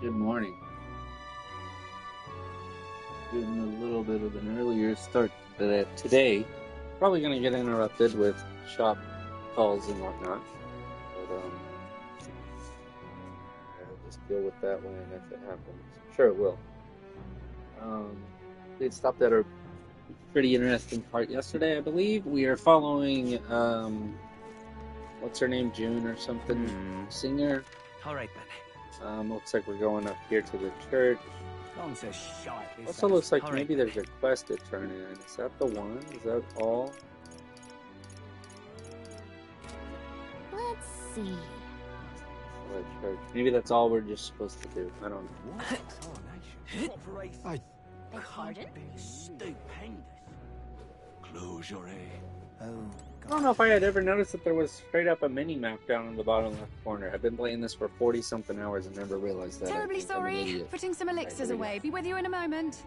Good morning. Getting a little bit of an earlier start today. Probably going to get interrupted with shop calls and whatnot. But I'll just deal with that when if it happens. Sure it will. We had stopped at a pretty interesting part yesterday, I believe. We are following what's her name, June or something, singer. All right then. Looks like we're going up here to the church. So short. Also looks like maybe there's a quest to turn in. Is that the one? Is that all? Let's see. Church. Maybe that's all we're just supposed to do. I don't know. Beg pardon? Stupendous. Close your eye. I don't know if I had ever noticed that there was straight up a mini map down in the bottom left corner. I've been playing this for 40 something hours and never realized that. Terribly sorry. Putting some elixirs away. Be with you in a moment.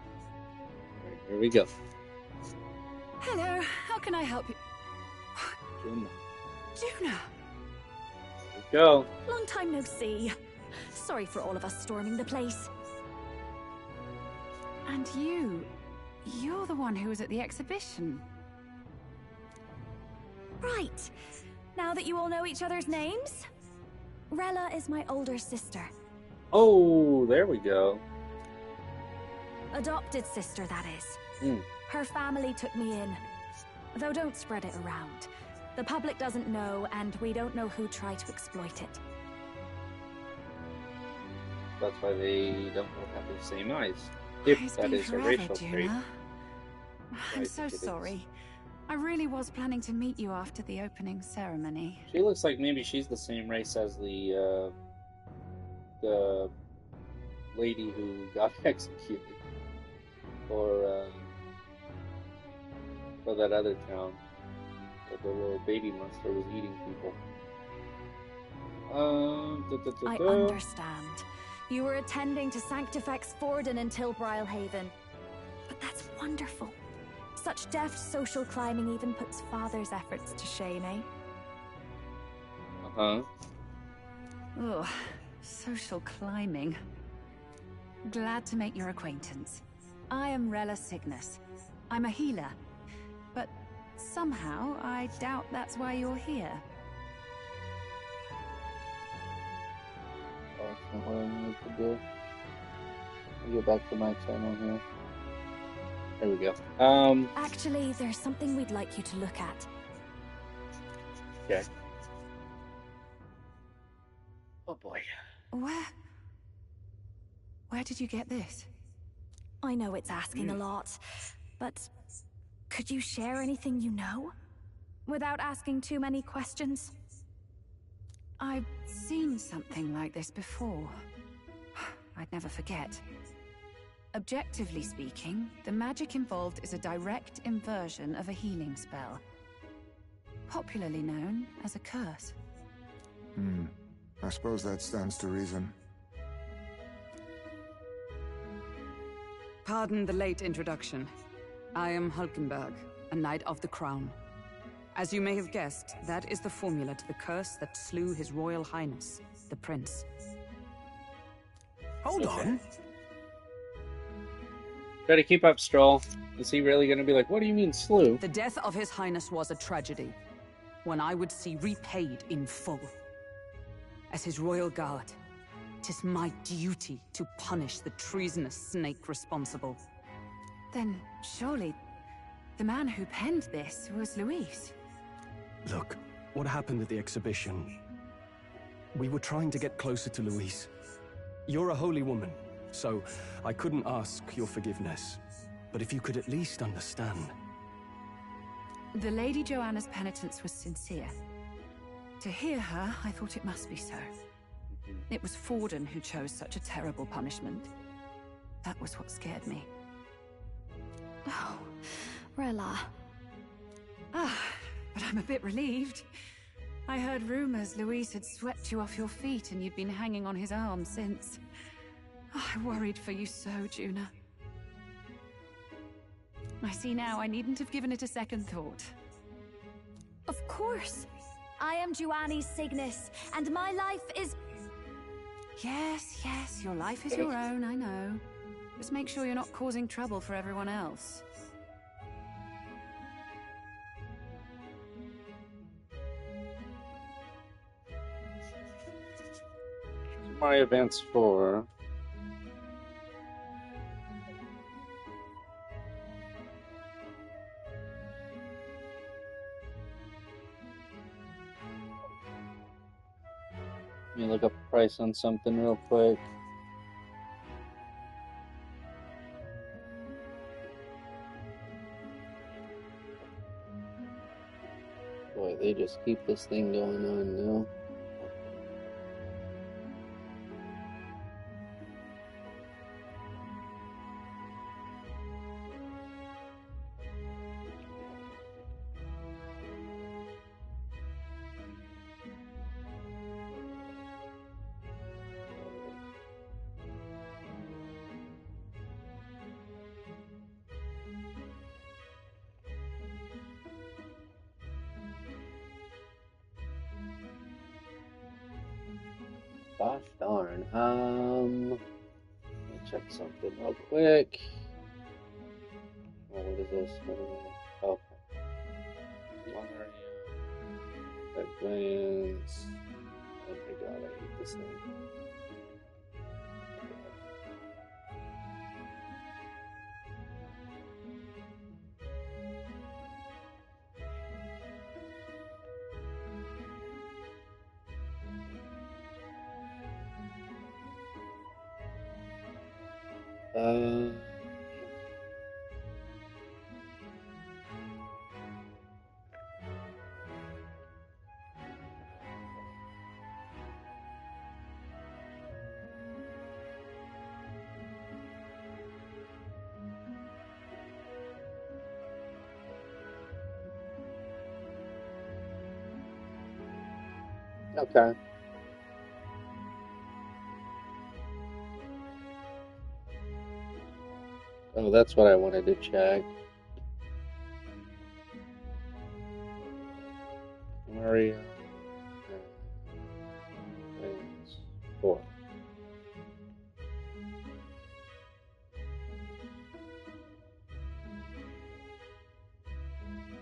Right, here we go. Hello. How can I help you? June. Juna. Here we go. Long time no see. Sorry for all of us storming the place. And you're the one who was at the exhibition. Right. Now that you all know each other's names, Rella is my older sister. Oh, there we go. Adopted sister, that is. Her family took me in. Though don't spread it around. The public doesn't know, and we don't know who tried to exploit it. That's why they don't both have the same eyes. If It's that been is a forever, racial trait. Juna. I'm I so think it is. sorry. I really was planning to meet you after the opening ceremony. She looks like maybe she's the same race as the lady who got executed for that other town. That the little baby monster was eating people. I understand. You were attending to Sanctifex Forden until Brylehaven. But that's wonderful. Such deft social climbing even puts father's efforts to shame, eh? Uh-huh. Ugh, social climbing. Glad to make your acquaintance. I am Rella Cygnus. I'm a healer. But somehow, I doubt that's why you're here. Oh, that's not what I wanted to do. Let me go back to my channel here. There we go. Actually, there's something we'd like you to look at. Okay. Oh boy. Where did you get this? I know it's asking a lot, but could you share anything you know? Without asking too many questions? I've seen something like this before. I'd never forget. Objectively speaking, the magic involved is a direct inversion of a healing spell. Popularly known as a curse. I suppose that stands to reason. Pardon the late introduction. I am Hulkenberg, a Knight of the Crown. As you may have guessed, that is the formula to the curse that slew His Royal Highness, the Prince. Hold on. Try to keep up, Stroll. Is he really going to be like, what do you mean slew? The death of His Highness was a tragedy, one I would see repaid in full. As his royal guard, 'tis my duty to punish the treasonous snake responsible. Then, surely, the man who penned this was Luis. Look, what happened at the exhibition? We were trying to get closer to Louise. You're a holy woman, so I couldn't ask your forgiveness. But if you could at least understand. The Lady Joanna's penitence was sincere. To hear her, I thought it must be so. It was Forden who chose such a terrible punishment. That was what scared me. Oh, Rella. But I'm a bit relieved. I heard rumors Luis had swept you off your feet and you'd been hanging on his arm since. I worried for you so, Juna. I see now I needn't have given it a second thought. Of course. I am Juani Cygnus, and my life is... Yes, yes, your life is your own, I know. Just make sure you're not causing trouble for everyone else. My Advance 4. Let me look up the price on something real quick. Boy, they just keep this thing going on now. Gosh darn. Let me check something real quick. Oh, what is this? Oh, Mario Advance. Oh my god, I hate this thing. Okay. Oh, that's what I wanted to check. Mario Advance 4.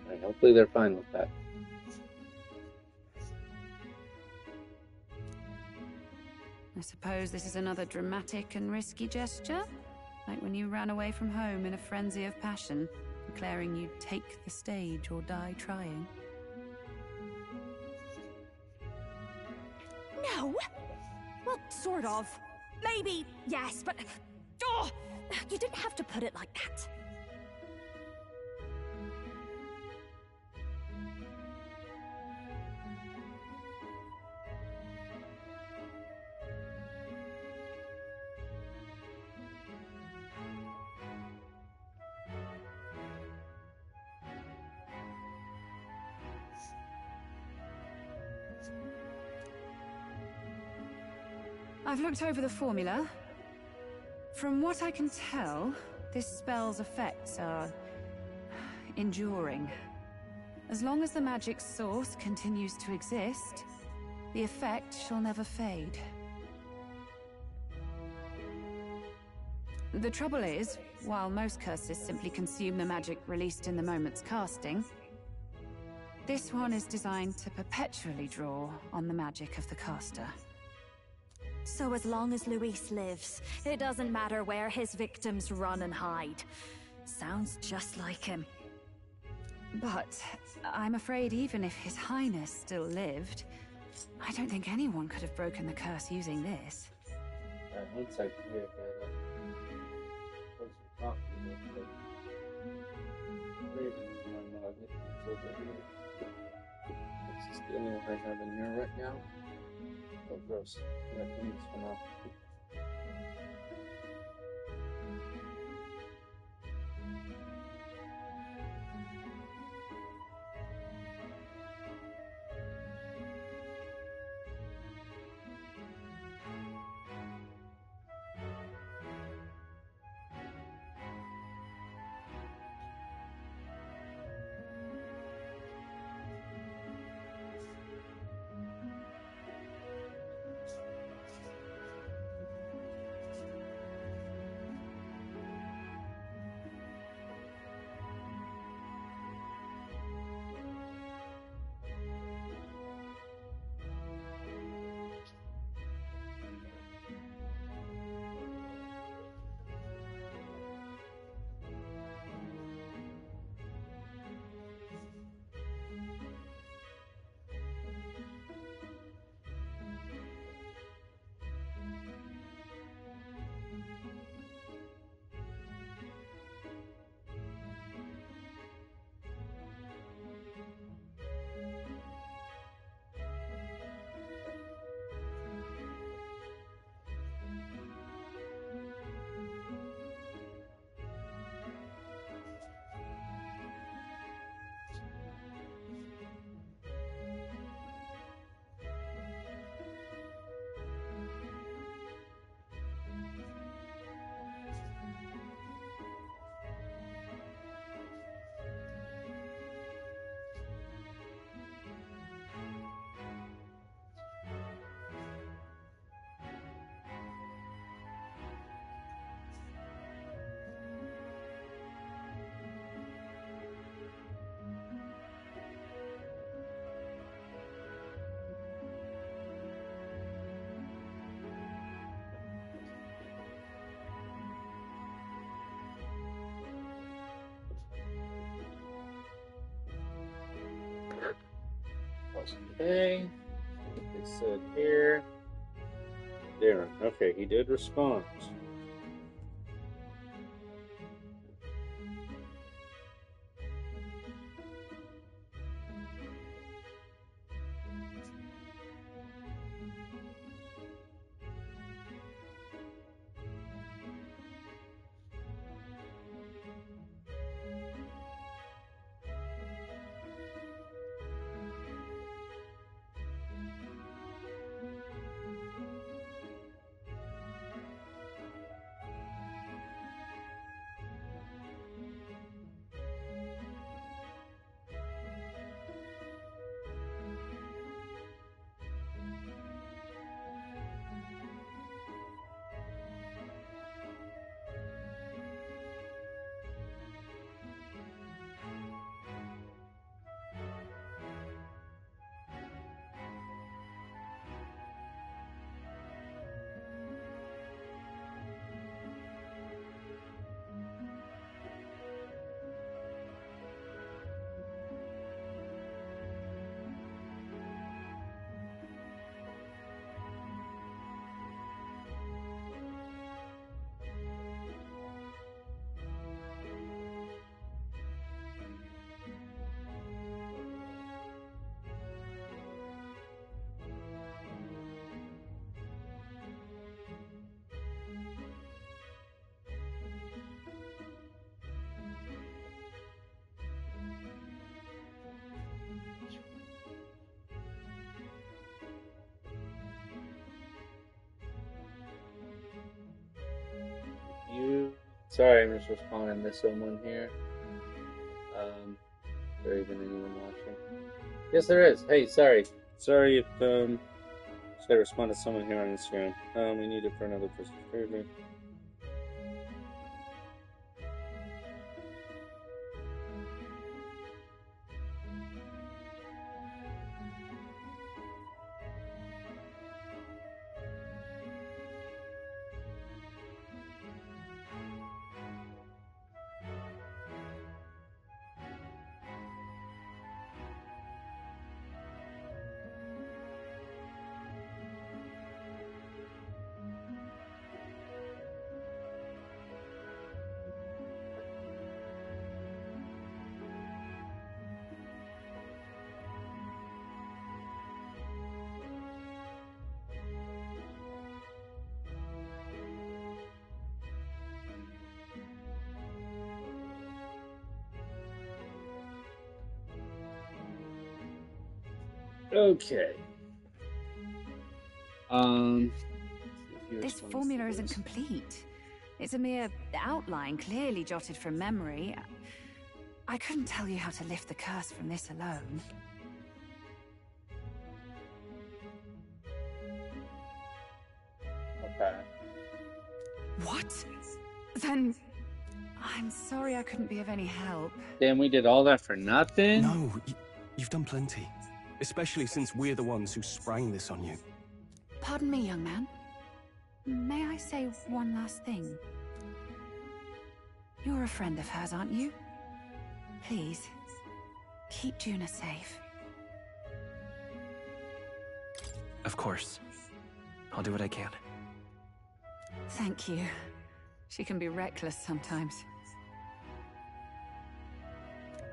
Alright, hopefully they're fine with that. I suppose this is another dramatic and risky gesture? Like when you ran away from home in a frenzy of passion, declaring you'd take the stage or die trying. No! Well, sort of. Maybe, yes, but... Oh, you didn't have to put it like that. I've looked over the formula. From what I can tell, this spell's effects are enduring. As long as the magic's source continues to exist, the effect shall never fade. The trouble is, while most curses simply consume the magic released in the moment's casting, this one is designed to perpetually draw on the magic of the caster. So as long as Luis lives, it doesn't matter where his victims run and hide. Sounds just like him. But I'm afraid even if His Highness still lived, I don't think anyone could have broken the curse using this. Alright, one second here. This is the only one I have in here right now. Oh, gross. Yeah, clean this one off. Okay. What they said here. Darren. Okay, he did respond. Sorry, I'm just responding to someone here. Is there even anyone watching? Yes, there is. Hey, sorry if just gotta respond to someone here on Instagram. We need it for another person's surgery. Okay. This formula isn't complete. It's a mere outline, clearly jotted from memory. I couldn't tell you how to lift the curse from this alone. Okay. What? Then... I'm sorry I couldn't be of any help. Damn, we did all that for nothing? No, you've done plenty. Especially since we're the ones who sprang this on you. Pardon me, young man. May I say one last thing? You're a friend of hers, aren't you? Please, keep Juna safe. Of course. I'll do what I can. Thank you. She can be reckless sometimes.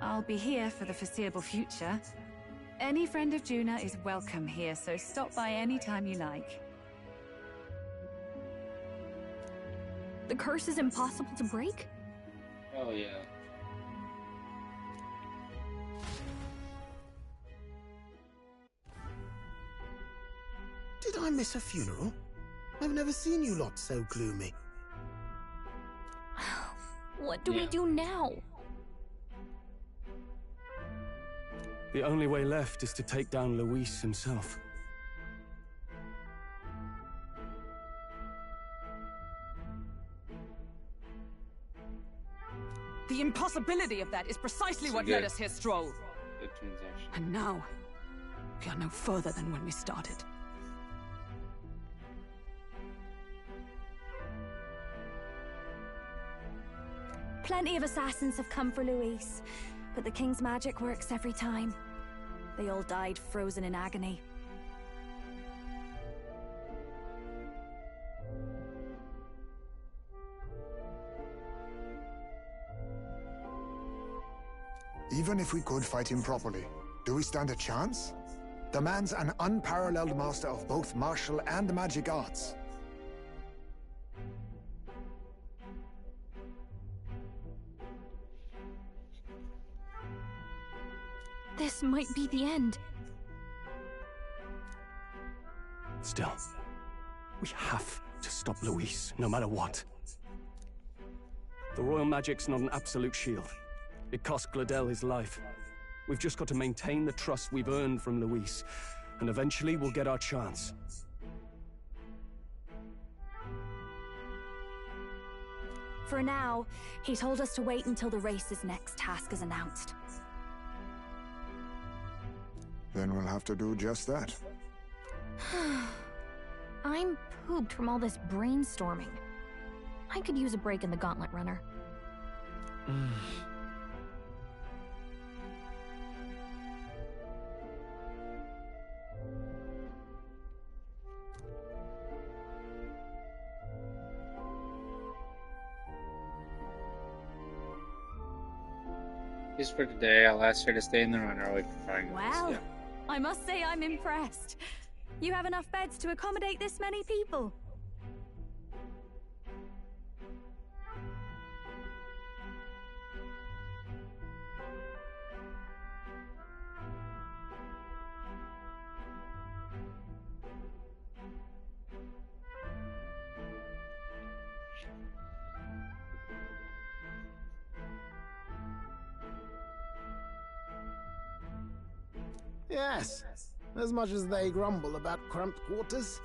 I'll be here for the foreseeable future. Any friend of Juna is welcome here, so stop by any time you like. The curse is impossible to break? Oh, yeah. Did I miss a funeral? I've never seen you lot so gloomy. What do we do now? The only way left is to take down Luis himself. The impossibility of that is precisely what led us here, Stroll. Good transaction. And now, we are no further than when we started. Plenty of assassins have come for Luis, but the King's magic works every time. They all died frozen in agony. Even if we could fight him properly, do we stand a chance? The man's an unparalleled master of both martial and magic arts. This might be the end. Still, we have to stop Luis, no matter what. The royal magic's not an absolute shield. It cost Gladel his life. We've just got to maintain the trust we've earned from Luis, and eventually we'll get our chance. For now, he told us to wait until the race's next task is announced. Then we'll have to do just that. I'm pooped from all this brainstorming. I could use a break in the gauntlet runner. Just for today, I'll ask her to stay in the runner while we're trying this. Well, Yeah. I must say I'm impressed. You have enough beds to accommodate this many people. Yes, as much as they grumble about cramped quarters.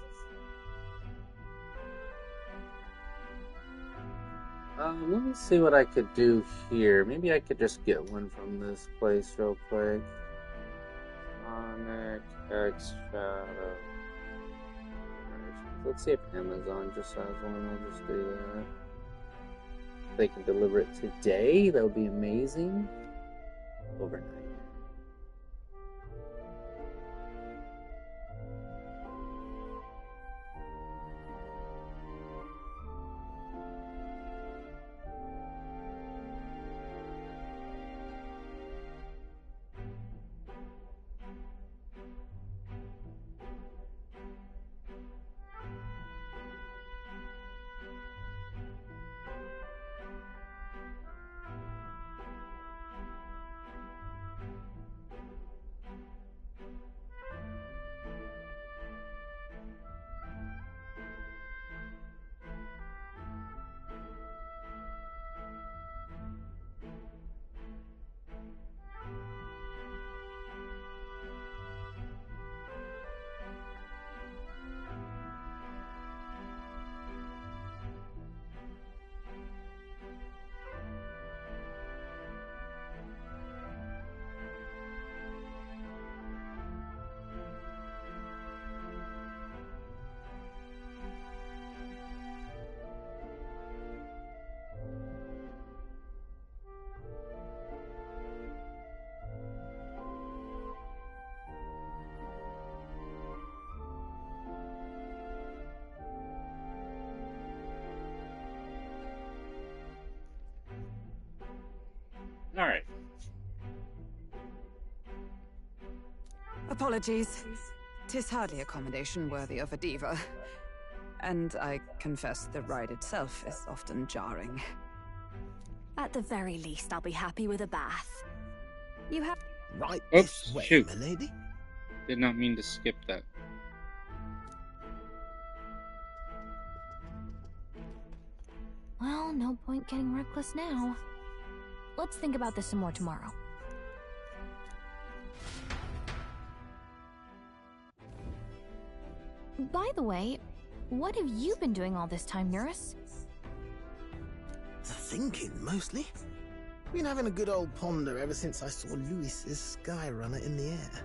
Let me see what I could do here. Maybe I could just get one from this place real quick. Sonic X Shadow. Let's see if Amazon just has one. I'll just do that. If they can deliver it today, that would be amazing. Overnight. Alright. Apologies. 'Tis hardly accommodation worthy of a diva. And I confess the ride itself is often jarring. At the very least, I'll be happy with a bath. You have... Right Oops, this way, shoot. milady. Did not mean to skip that. Well, no point getting reckless now. Let's think about this some more tomorrow. By the way, what have you been doing all this time, Eurus? Thinking, mostly. Been having a good old ponder ever since I saw Luis's Skyrunner in the air.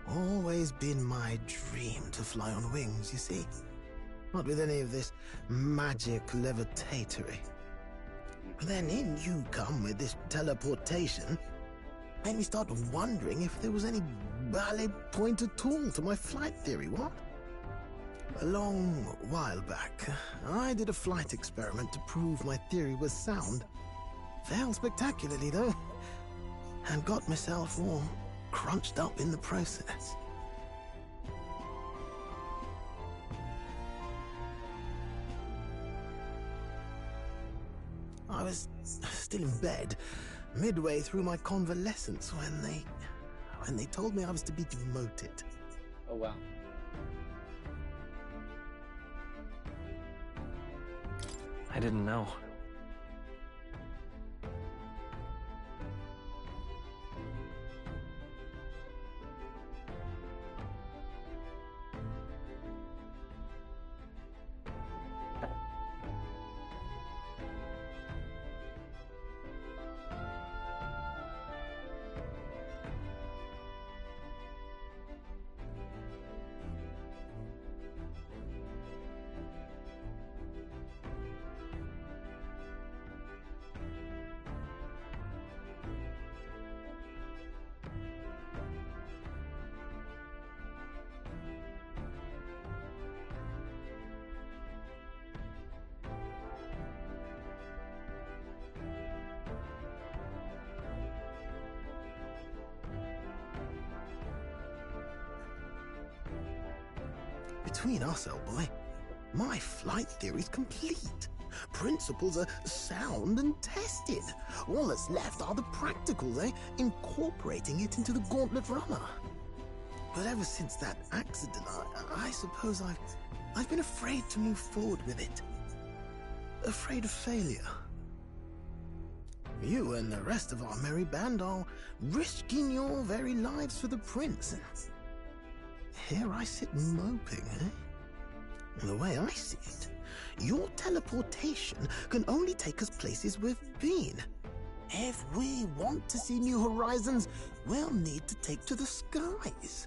Always been my dream to fly on wings, you see. Not with any of this magic levitatory. But then in you come with this teleportation. Made me start wondering if there was any valid point at all to my flight theory, what? A long while back, I did a flight experiment to prove my theory was sound. Failed spectacularly, though, and got myself all crunched up in the process. I was still in bed, midway through my convalescence, when they told me I was to be demoted. Oh, wow. I didn't know. Between us, old boy, my flight theory's complete. Principles are sound and tested. All that's left are the practicals, incorporating it into the Gauntlet Runner. But ever since that accident, I suppose I've been afraid to move forward with it. Afraid of failure. You and the rest of our merry band are risking your very lives for the prince. Here I sit moping, The way I see it, your teleportation can only take us places we've been. If we want to see new horizons, we'll need to take to the skies.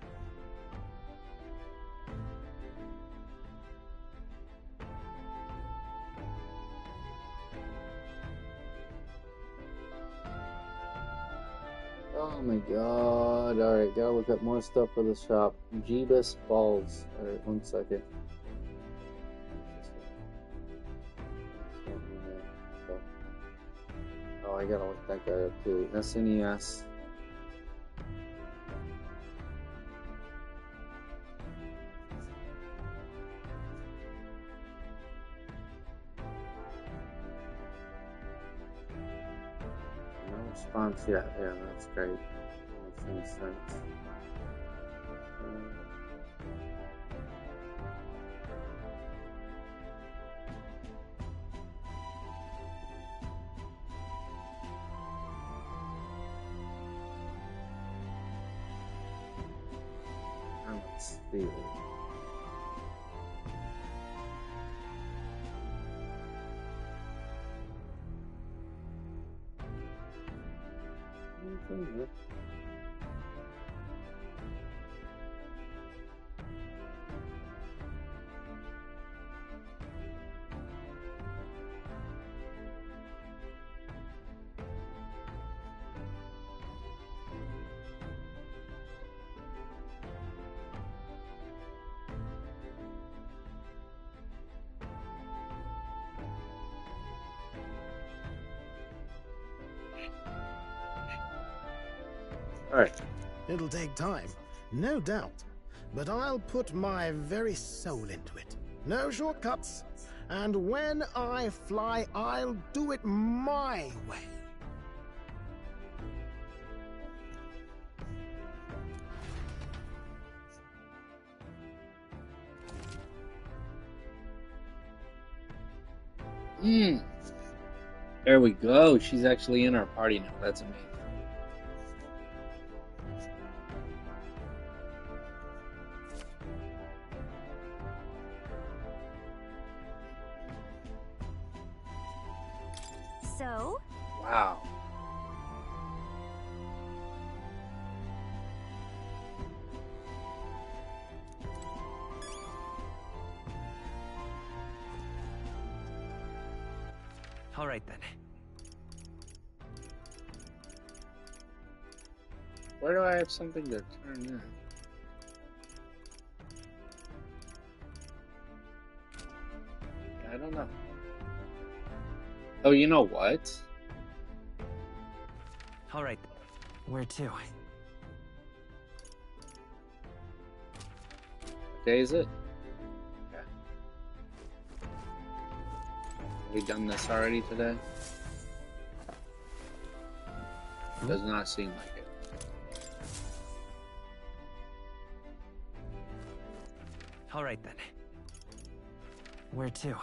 Oh my god. Alright, gotta look up more stuff for the shop. Jeebus Balls. Alright, 1 second. Oh, I gotta look that guy up too. SNES. Response, yeah, that's great. That makes sense. Let's see. Alright. It'll take time, no doubt, but I'll put my very soul into it. No shortcuts. And when I fly, I'll do it my way. There we go. She's actually in our party now. That's amazing. So? Wow. All right then. Where do I have something to turn in? I don't know. Oh, you know what? All right. Where to? What day is it? Okay. Have we done this already today? Does not seem like it. All right then. Where to?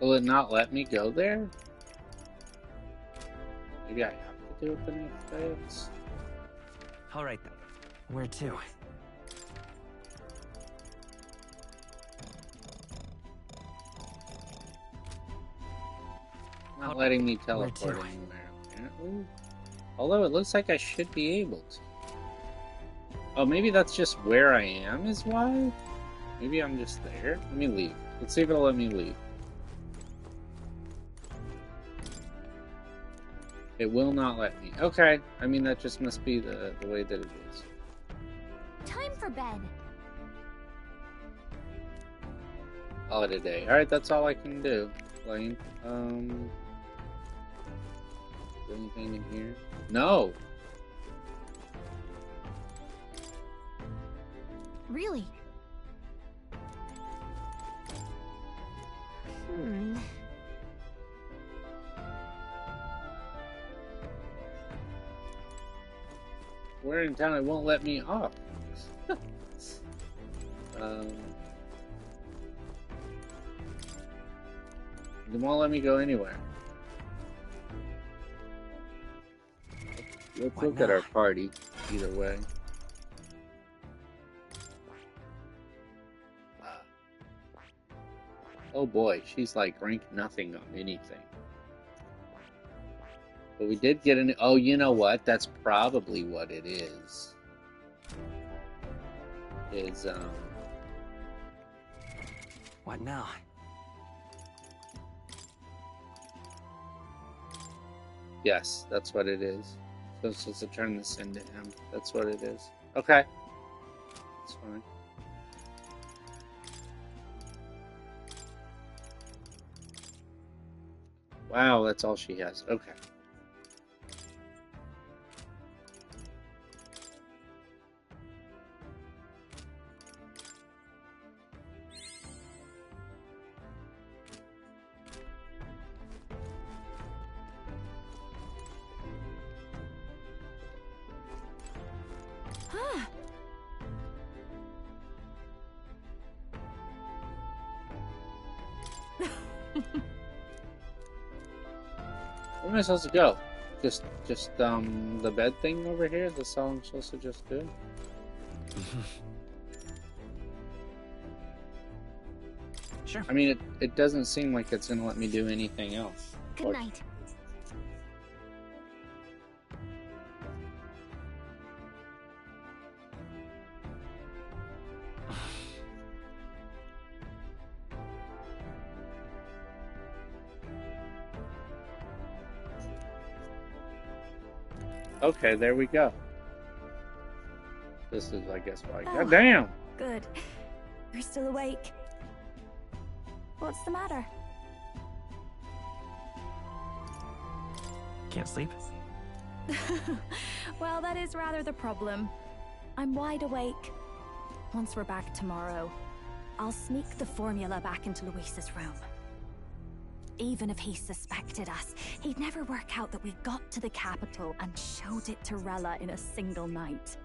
Will it not let me go there? Maybe I have to do it the next day. All right then. Where to? Not letting me teleport anywhere, apparently. Although it looks like I should be able to. Oh, maybe that's just where I am is why? Maybe I'm just there? Let me leave. Let's see if it'll let me leave. It will not let me. Okay. I mean, that just must be the way that it is. Time for bed. Holiday day. Alright, that's all I can do. Lane. Is there anything in here? No! Really? Where in town it won't let me off? It won't let me go anywhere. Let's look at our party, either way. Oh boy, she's like rank nothing on anything. But we did get an... Oh, you know what? That's probably what it is. What now? Yes, that's what it is. So it's supposed to turn this into him. That's what it is. Okay. That's fine. Wow, that's all she has. Okay. Where am I supposed to go? Just the bed thing over here? That's all I'm supposed to just do? Sure. I mean, it doesn't seem like it's gonna let me do anything else. Good night. Okay, there we go. This is, I guess, why. Oh, God damn! Good. You're still awake. What's the matter? Can't sleep? Well, that is rather the problem. I'm wide awake. Once we're back tomorrow, I'll sneak the formula back into Luis's room. Even if he suspected us, he'd never work out that we got to the capital and showed it to Rella in a single night.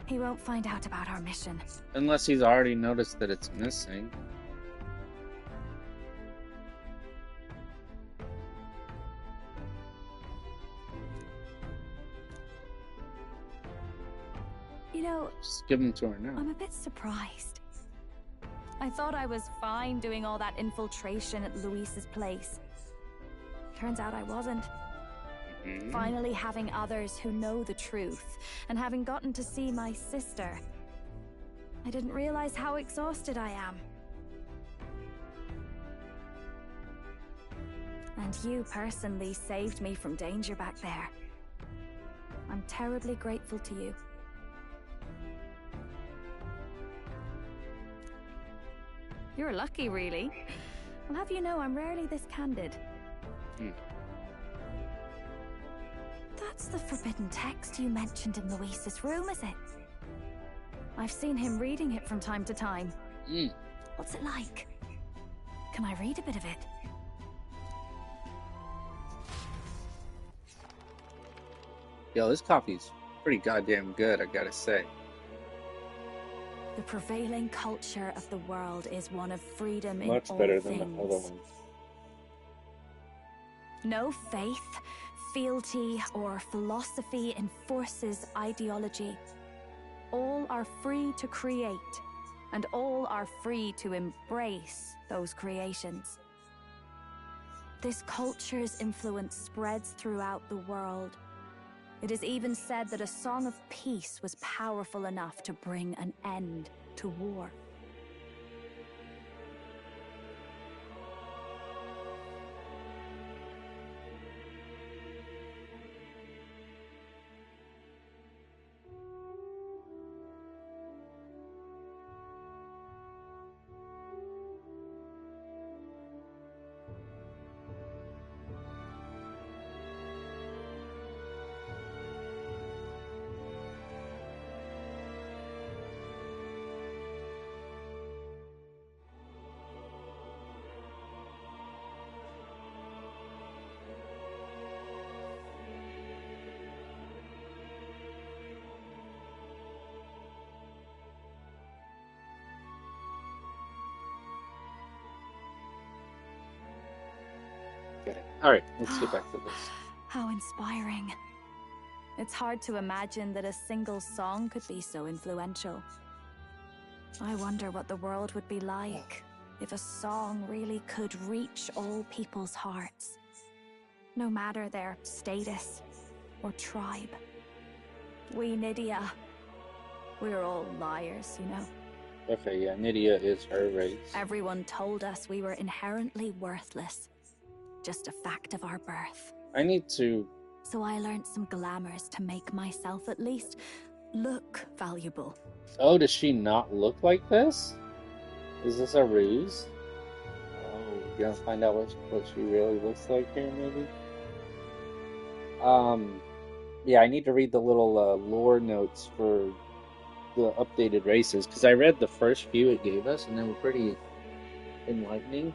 He won't find out about our mission. Unless he's already noticed that it's missing. You know, Just give him to her now. I'm a bit surprised. I thought I was fine doing all that infiltration at Luis's place. Turns out I wasn't. Finally having others who know the truth, and having gotten to see my sister. I didn't realize how exhausted I am. And you personally saved me from danger back there. I'm terribly grateful to you. You're lucky, really. I'll have you know I'm rarely this candid. That's the forbidden text you mentioned in Luis's room, is it? I've seen him reading it from time to time. What's it like? Can I read a bit of it? Yo, this coffee's pretty goddamn good, I gotta say. The prevailing culture of the world is one of freedom in all things. Much better than the other ones. No faith, fealty, or philosophy enforces ideology. All are free to create, and all are free to embrace those creations. This culture's influence spreads throughout the world. It is even said that a song of peace was powerful enough to bring an end to war. Alright, let's get back to this. How inspiring. It's hard to imagine that a single song could be so influential. I wonder what the world would be like if a song really could reach all people's hearts, no matter their status or tribe. We Nydia, we're all liars, you know. Okay, yeah, Nydia is her race. Everyone told us we were inherently worthless. Just a fact of our birth. I need to... So I learned some glamours to make myself at least look valuable. Oh, does she not look like this? Is this a ruse? Oh, you gonna find out what she really looks like here, maybe? Yeah, I need to read the little lore notes for the updated races, because I read the first few it gave us, and they were pretty enlightening.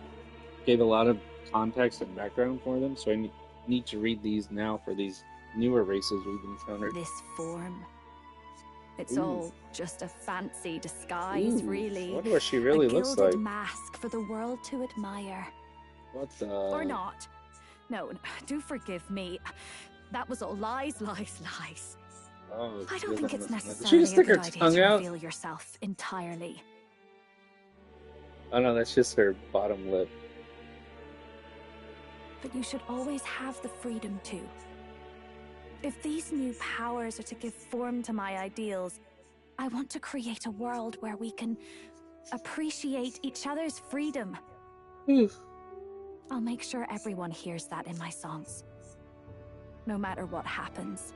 Gave a lot of context and background for them, so I need to read these now for these newer races we've encountered. This form, it's all just a fancy disguise, really. I wonder what she really looks like. A gilded mask for the world to admire. What the... Or not. No, do forgive me. That was all lies, lies, lies. Oh, I don't think it's necessarily Did she just stick her a good idea tongue to out? reveal yourself entirely. Oh no, that's just her bottom lip. But you should always have the freedom to. If these new powers are to give form to my ideals, I want to create a world where we can appreciate each other's freedom. I'll make sure everyone hears that in my songs, no matter what happens.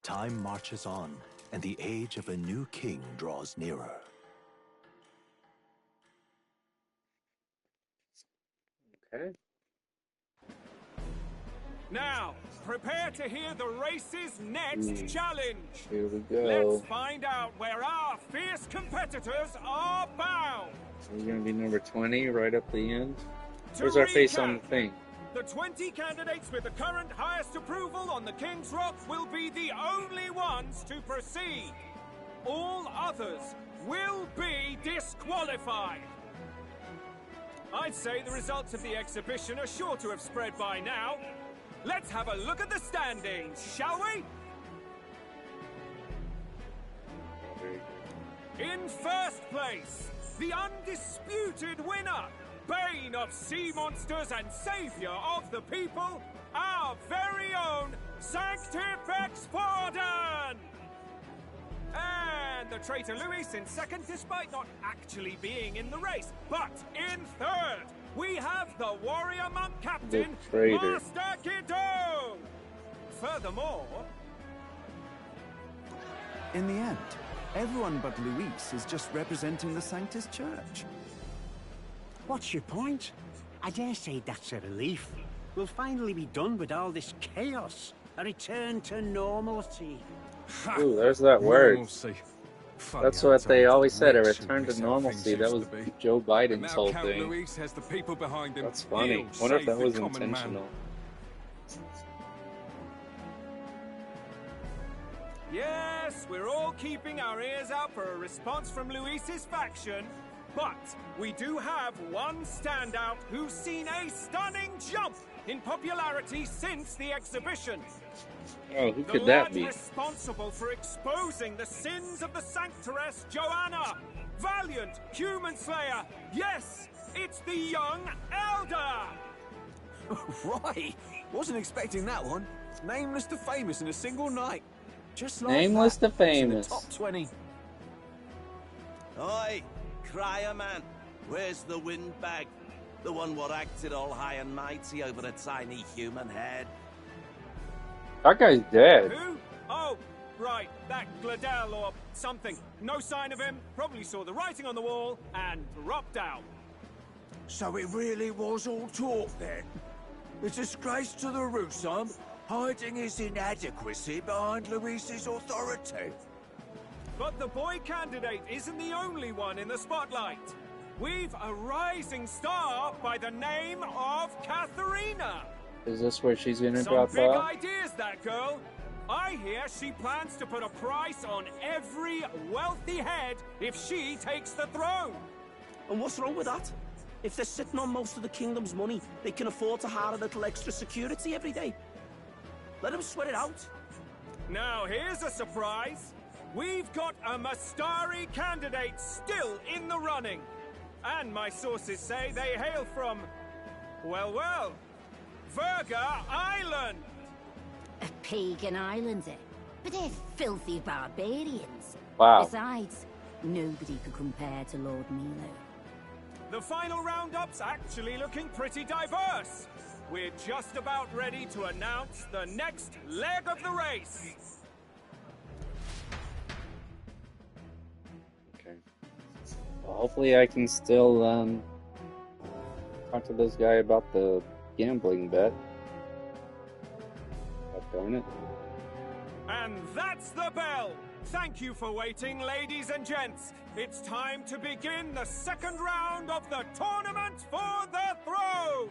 Time marches on, and the age of a new king draws nearer. Okay. Now, prepare to hear the race's next challenge. Here we go. Let's find out where our fierce competitors are bound. We're gonna be number 20 right up the end. To Where's our face recap, on the thing? The 20 candidates with the current highest approval on the King's Rock will be the only ones to proceed. All others will be disqualified. I'd say the results of the exhibition are sure to have spread by now. Let's have a look at the standings, shall we? In first place, the undisputed winner, bane of sea monsters and savior of the people, our very own Sanctifex Forden! And the traitor Luis in second, despite not actually being in the race. But in third, we have the warrior monk captain, Master Guido! Furthermore... In the end, everyone but Luis is just representing the Sanctus Church. What's your point? I dare say that's a relief. We'll finally be done with all this chaos. A return to normalcy. Ooh, there's that word. That's what they always said, a return to normalcy. That was Joe Biden's whole thing. That's funny. I wonder if that was intentional. Yes, we're all keeping our ears out for a response from Luis's faction. But we do have one standout who's seen a stunning jump in popularity since the exhibition. Oh, who could that be? Responsible for exposing the sins of the Sanctoress Joanna, valiant human slayer. Yes, it's the young elder. Right, wasn't expecting that one. Nameless to famous in a single night. Just like Nameless that. to famous. To the top 20. Oi, crier man, where's the windbag? The one what acted all high and mighty over a tiny human head. That guy's dead. Who? Oh, right, that Gladel or something. No sign of him, probably saw the writing on the wall, and dropped out. So it really was all talk then? A disgrace to the Rusum, hiding his inadequacy behind Luis's authority. But the boy candidate isn't the only one in the spotlight. We've a rising star by the name of Katharina. Is this where she's gonna Some drop big off? ideas, that girl. I hear she plans to put a price on every wealthy head if she takes the throne. And what's wrong with that? If they're sitting on most of the kingdom's money, they can afford to hire a little extra security every day. Let them sweat it out. Now here's a surprise. We've got a Mastari candidate still in the running. And my sources say they hail from, well, Verga Island. A pagan island, eh? But they're filthy barbarians. Wow. Besides, nobody could compare to Lord Milo. The final roundup's actually looking pretty diverse. We're just about ready to announce the next leg of the race. Okay. Well, hopefully I can still talk to this guy about the gambling bet. God darn it. And that's the bell! Thank you for waiting, ladies and gents. It's time to begin the second round of the tournament for the throne!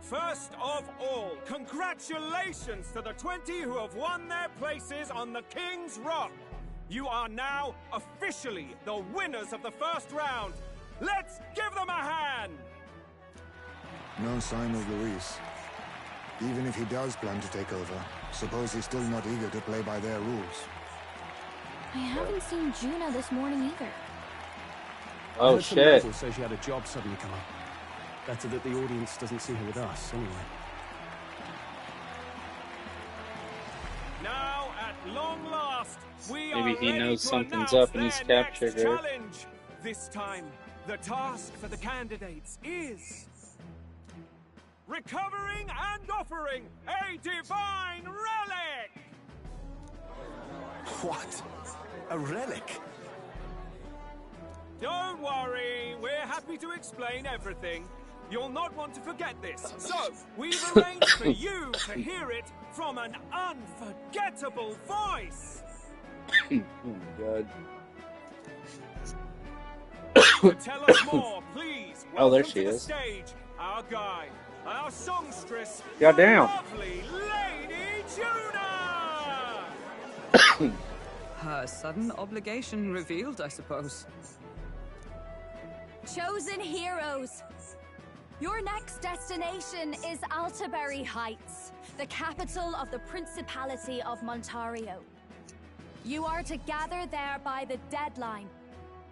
First of all, congratulations to the 20 who have won their places on the King's Rock. You are now officially the winners of the first round. Let's give them a hand! No sign of Luis. Even if he does plan to take over, suppose he's still not eager to play by their rules. I haven't seen Juna this morning either. Oh shit. So she had a job suddenly come up. Better that the audience doesn't see her with us, anyway. Now, at long last, we Maybe are he ready knows to something's announce up and he's their captured next her. challenge. This time, the task for the candidates is recovering and offering a divine relic. What? A relic? Don't worry, we're happy to explain everything. You'll not want to forget this. So, we've arranged for you to hear it from an unforgettable voice. Oh my god. To tell us more, please Oh, there welcome she to the is. stage our guide, our songstress, Goddamn. the lovely Lady Juna! Her sudden obligation revealed, I suppose. Chosen heroes! Your next destination is Altaberry Heights, the capital of the Principality of Montario. You are to gather there by the deadline,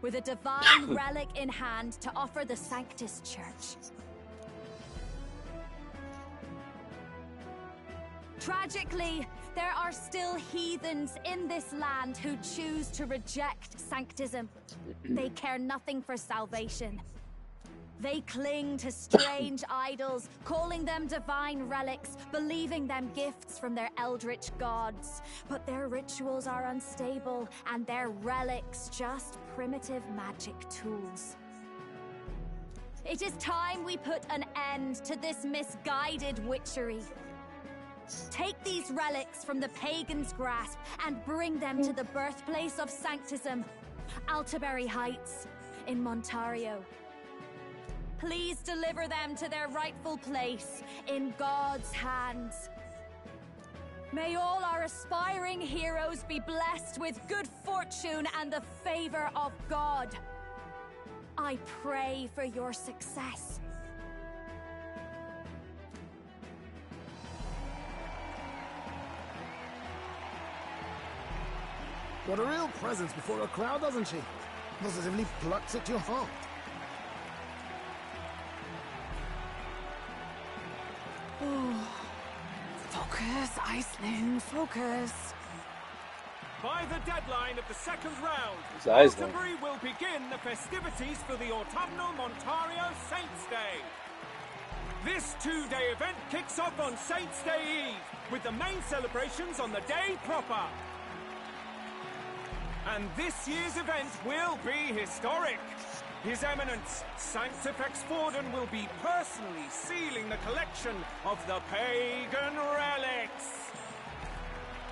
with a divine relic in hand to offer the Sanctus Church. Tragically, there are still heathens in this land who choose to reject Sanctism. They care nothing for salvation. They cling to strange idols, calling them divine relics, believing them gifts from their eldritch gods. But their rituals are unstable, and their relics just primitive magic tools. It is time we put an end to this misguided witchery. Take these relics from the pagan's grasp and bring them to the birthplace of Sanctism, Altaberry Heights in Montario. Please deliver them to their rightful place in God's hands. May all our aspiring heroes be blessed with good fortune and the favor of God. I pray for your success. Got a real presence before a crowd, doesn't she? Positively plucks at your heart. Focus, Iceland, focus. By the deadline of the second round, Iceland. Altaberry will begin the festivities for the autumnal Montario Saints' Day. This two-day event kicks off on Saints' Day Eve, with the main celebrations on the day proper. And this year's event will be historic. His Eminence, Sanctifex Forden, will be personally sealing the collection of the pagan relics.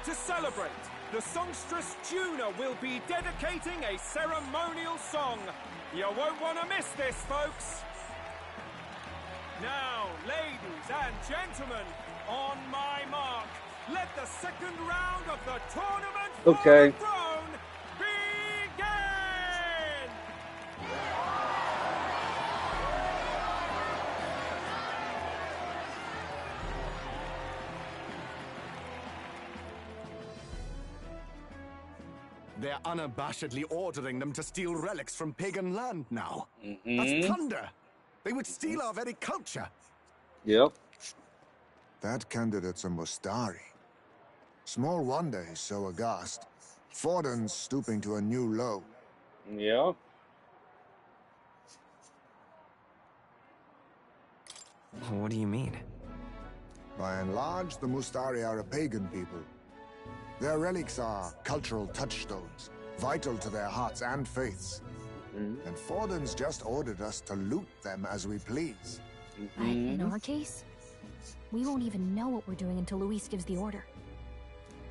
To celebrate, the songstress Tuna will be dedicating a ceremonial song. You won't want to miss this, folks. Now, ladies and gentlemen, on my mark, let the second round of the tournament for the throne begin! They're unabashedly ordering them to steal relics from pagan land now. That's plunder. They would steal our very culture. Yep. That candidate's a Mustari. Small wonder he's so aghast. Forden's stooping to a new low. Yep. What do you mean? By and large, the Mustari are a pagan people. Their relics are cultural touchstones, vital to their hearts and faiths. And Forden's just ordered us to loot them as we please. In our case, we won't even know what we're doing until Luis gives the order.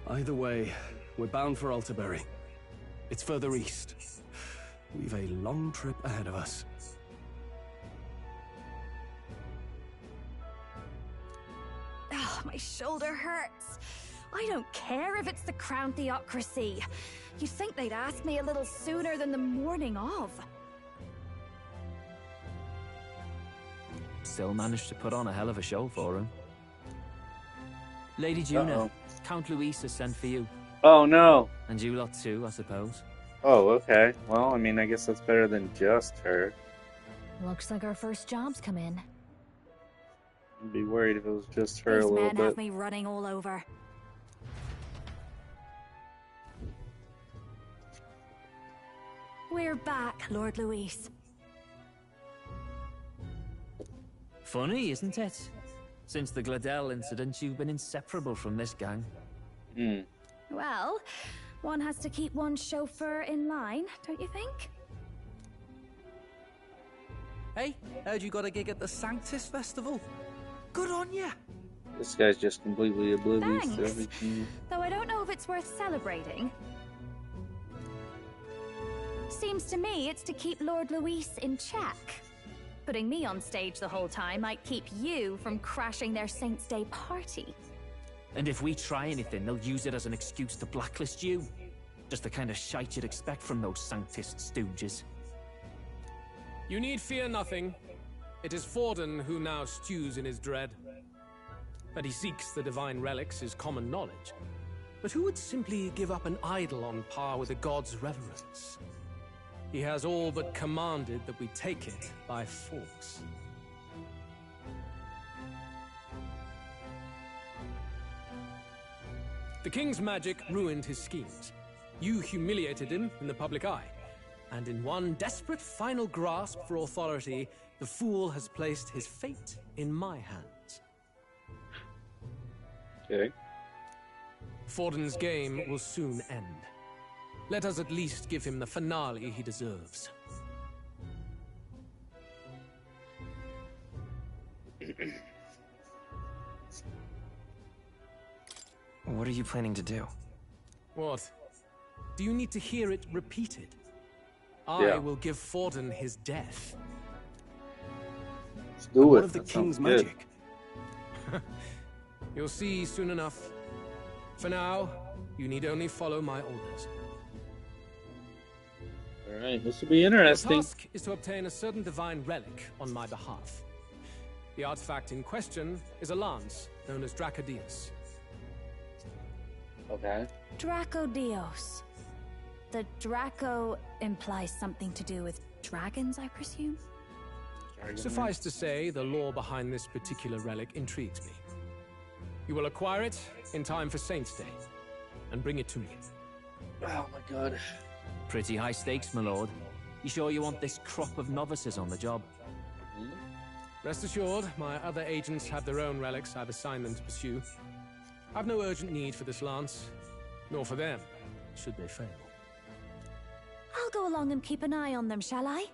Either way, we're bound for Altaberry. It's further east. We've a long trip ahead of us. Oh, my shoulder hurts. I don't care if it's the Crown Theocracy. You'd think they'd ask me a little sooner than the morning of. Still managed to put on a hell of a show for him. Lady Juna, Count Luis has sent for you. Oh, no. And you lot too, I suppose. Oh, okay. Well, I mean, I guess that's better than just her. Looks like our first job's come in. I'd be worried if it was just her These a little men bit. have me running all over. We're back, Lord Luis. Funny, isn't it? Since the Gladell incident, you've been inseparable from this gang. Well, one has to keep one's chauffeur in line, don't you think? Hey, heard you got a gig at the Sanctus Festival? Good on ya! This guy's just completely oblivious to Thanks. everything. Though I don't know if it's worth celebrating. Seems to me it's to keep Lord Luis in check. Putting me on stage the whole time might keep you from crashing their Saints' Day party. And if we try anything, they'll use it as an excuse to blacklist you. Just the kind of shite you'd expect from those Sanctist stooges. You need fear nothing. It is Forden who now stews in his dread. That he seeks the divine relics is common knowledge. But who would simply give up an idol on par with a god's reverence? He has all but commanded that we take it by force. The king's magic ruined his schemes. You humiliated him in the public eye. And in one desperate final grasp for authority, the fool has placed his fate in my hands. Okay. Forden's game will soon end. Let us at least give him the finale he deserves. What are you planning to do? What? Do you need to hear it repeated? Yeah. I will give Forden his death. Let's do it. What of the That king's sounds good. magic? You'll see soon enough. For now, you need only follow my orders. Alright, this will be Your interesting. task is to obtain a certain divine relic on my behalf. The artifact in question is a lance known as Dracodius. Okay. Dracodios. The Draco implies something to do with dragons, I presume? Suffice to say, the lore behind this particular relic intrigues me. You will acquire it in time for Saint's Day, and bring it to me. Oh my god. Pretty high stakes, my lord. You sure you want this crop of novices on the job? Rest assured, my other agents have their own relics I've assigned them to pursue. I've no urgent need for this lance, nor for them, should they fail. I'll go along and keep an eye on them, shall I?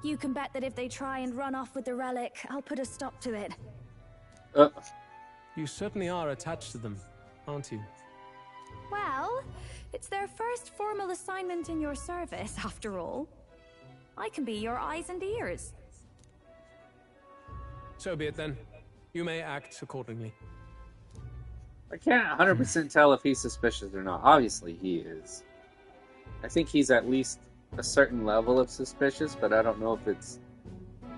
You can bet that if they try and run off with the relic, I'll put a stop to it. You certainly are attached to them, aren't you? Well, it's their first formal assignment in your service, after all. I can be your eyes and ears. So be it then. You may act accordingly. I can't 100% tell if he's suspicious or not. Obviously, he is. I think he's at least a certain level of suspicious, but I don't know if it's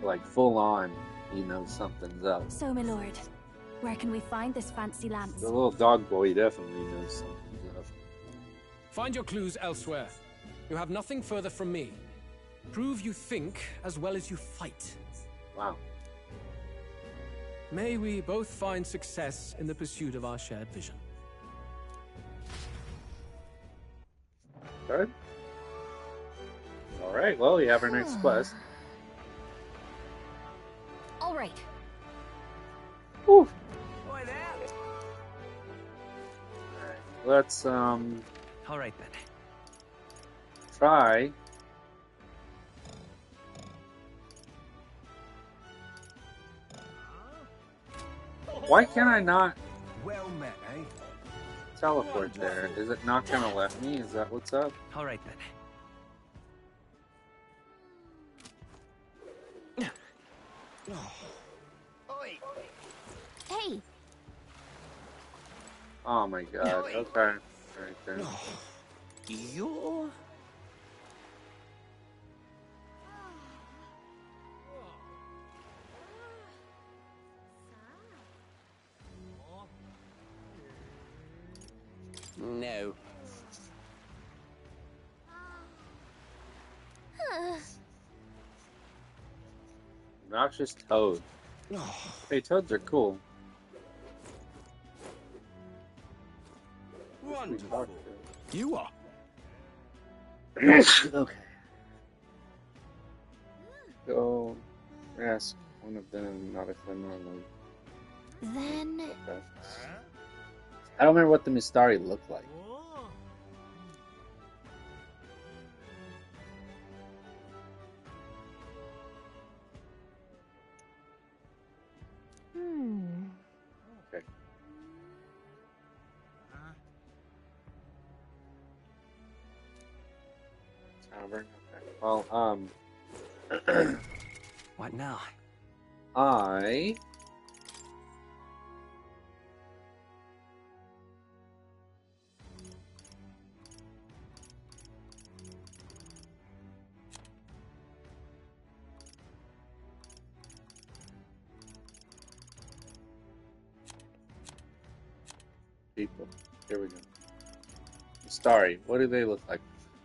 like full on. He knows something's up. So, my lord, where can we find this fancy lance? The little dog boy definitely knows something's up. Find your clues elsewhere. You have nothing further from me. Prove you think as well as you fight. Wow. May we both find success in the pursuit of our shared vision. Good. Alright, well, we have our next quest. All right. Whew. Boy, there. Let's, All right, then. try. Why can I not Well met, eh? teleport there? Is it not gonna let me? Is that what's up? All right, then. Hey, Oh my god, okay. Right there. You're... No. Noxious toad. Hey, toads are cool. Wonderful. You are. Okay. Go ask one of them, not if they're normal. then I don't remember what the Mistari look like. Okay. Tavern. Okay. Well, What now? I people. Here we go. Starry. What do they look like?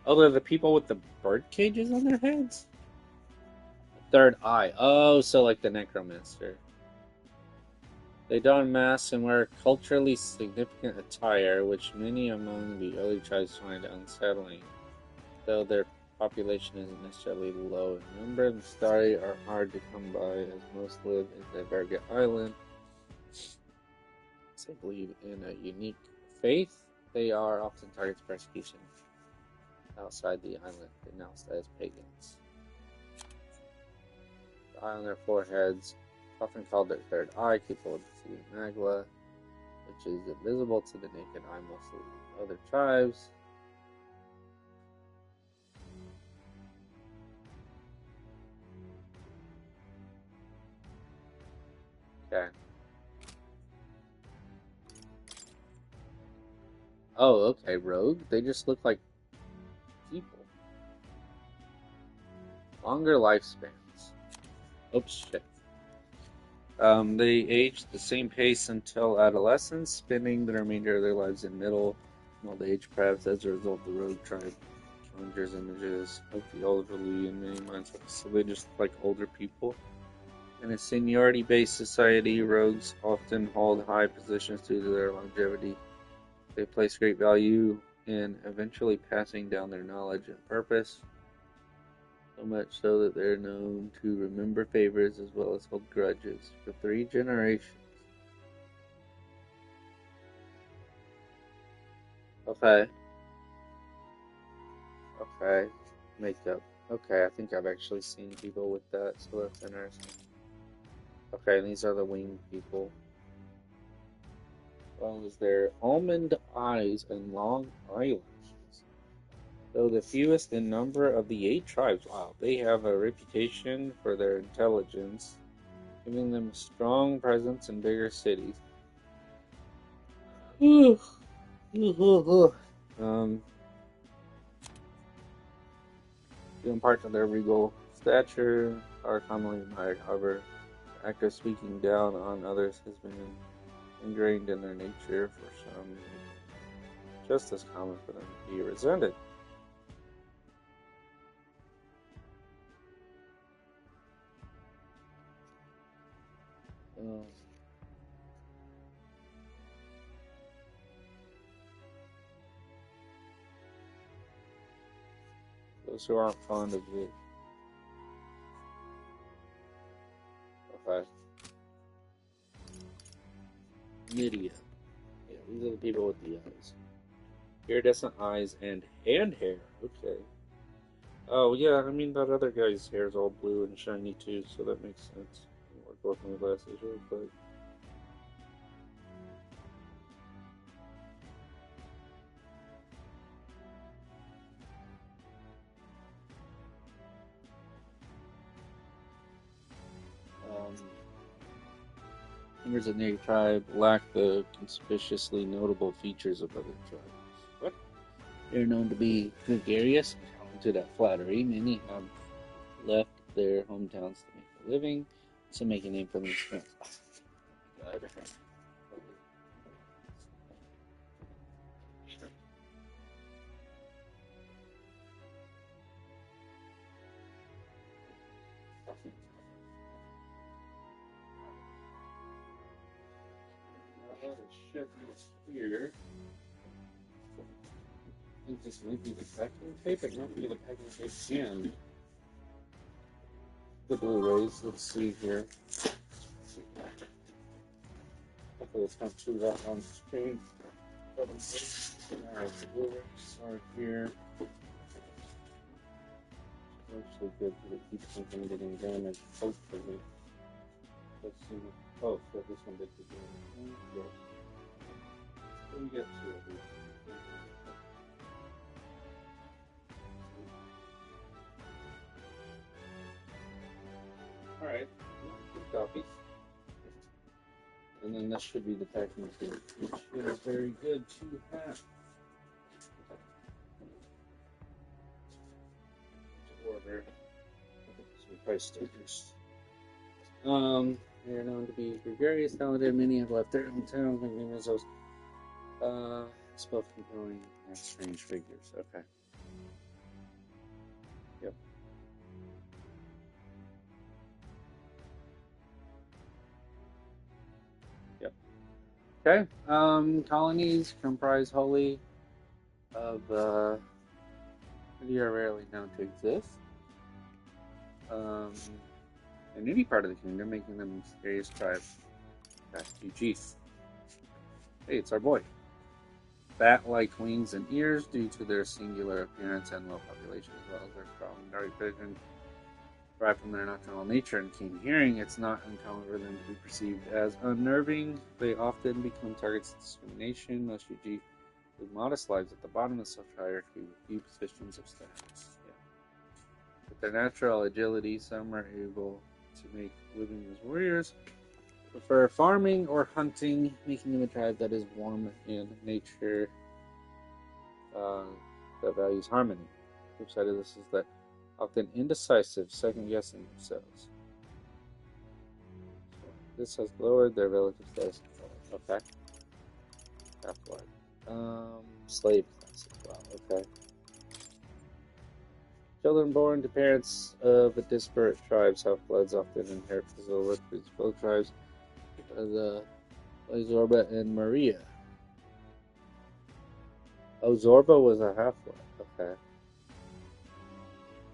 Oh, they're the people with the bird cages on their heads? Third eye. Oh, so like the necromancer. They don masks and wear culturally significant attire, which many among the early tribes find unsettling. Though their population isn't necessarily low in number, the Starry are hard to come by, as most live in the Verga Island. They believe in a unique faith. They are often targets of persecution outside the island, denounced as pagans. The eye on their foreheads, often called their third eye, capable of deceiving Magla, which is invisible to the naked eye most of the other tribes. Okay. Oh, okay, rogue. They just look like people. Longer lifespans. Oops, shit. They age the same pace until adolescence, spending the remainder of their lives in middle old age, perhaps as a result. The rogue tribe conjures images of the elderly in many minds, so they just look like older people. In a seniority-based society, rogues often hold high positions due to their longevity. They place great value in eventually passing down their knowledge and purpose, so much so that they're known to remember favors as well as hold grudges for 3 generations. Okay. Okay. Makeup. Okay, I think I've actually seen people with that, so that's interesting. Okay, these are the winged people. Well, is their almond eyes and long eyelashes. Though the fewest in number of the 8 tribes, wow, they have a reputation for their intelligence, giving them a strong presence in bigger cities. Due in part to their regal stature, are commonly admired. However, the act of speaking down on others has been ingrained in their nature for some, just as common for them to be resented. Those who aren't fond of it. Okay. Nydia. Yeah, these are the people with the eyes. Iridescent eyes and hair. Okay. Oh, yeah, I mean, that other guy's hair is all blue and shiny too, so that makes sense. I'll work both my glasses real quick. Members of the native tribe lack the conspicuously notable features of other tribes. What? They're known to be gregarious and to that flattery. Many have left their hometowns to make a living, to make a name for themselves. Oh, God. Shit is here. I think this might be the packing tape. It might be the packing tape and the Blu-rays. Let's see here. Hopefully it's not too rough on screen. Alright, the Blu-rays are here. It's actually good because it keeps them from getting damaged. Hopefully. Let's see. Oh, so this one did get damaged. Yes. Let me get to it here. Alright, 2 copies. And then this should be the packing tape, which is very good to have. To order some price stickers. They are known to be gregarious, talented. Many have left their hometown, thinking themselves, it's both compelling Strange figures. Okay. Yep. Yep. Okay. Colonies comprise wholly of are rarely known to exist. In any part of the kingdom, making them mysterious tribes. GG's. Hey, it's our boy. Bat-like wings and ears due to their singular appearance and low population, as well as their strong dark vision, derived from their nocturnal nature and keen hearing. It's not uncommon for them to be perceived as unnerving. They often become targets of discrimination. Most UG live modest lives at the bottom of the social hierarchy with few positions of status. Yeah. With their natural agility, some are able to make living as warriors, prefer farming or hunting, making them a tribe that is warm in nature, that values harmony. The flip side of this is that often indecisive, second-guessing themselves. So this has lowered their relative status. Okay. Half-blood. Slave class as well. Okay. Children born to parents of disparate tribes, half-bloods often inherit physical attributes of both tribes. The Zorba and Maria. Oh, Zorba was a half-blood. Okay.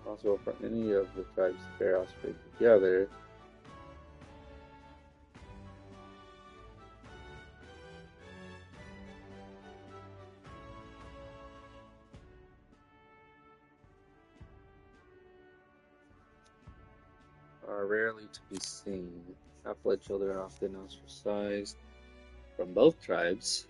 Also, for any of the tribes to bear offspring together. Are rarely to be seen. Half-blood children are often ostracized from both tribes.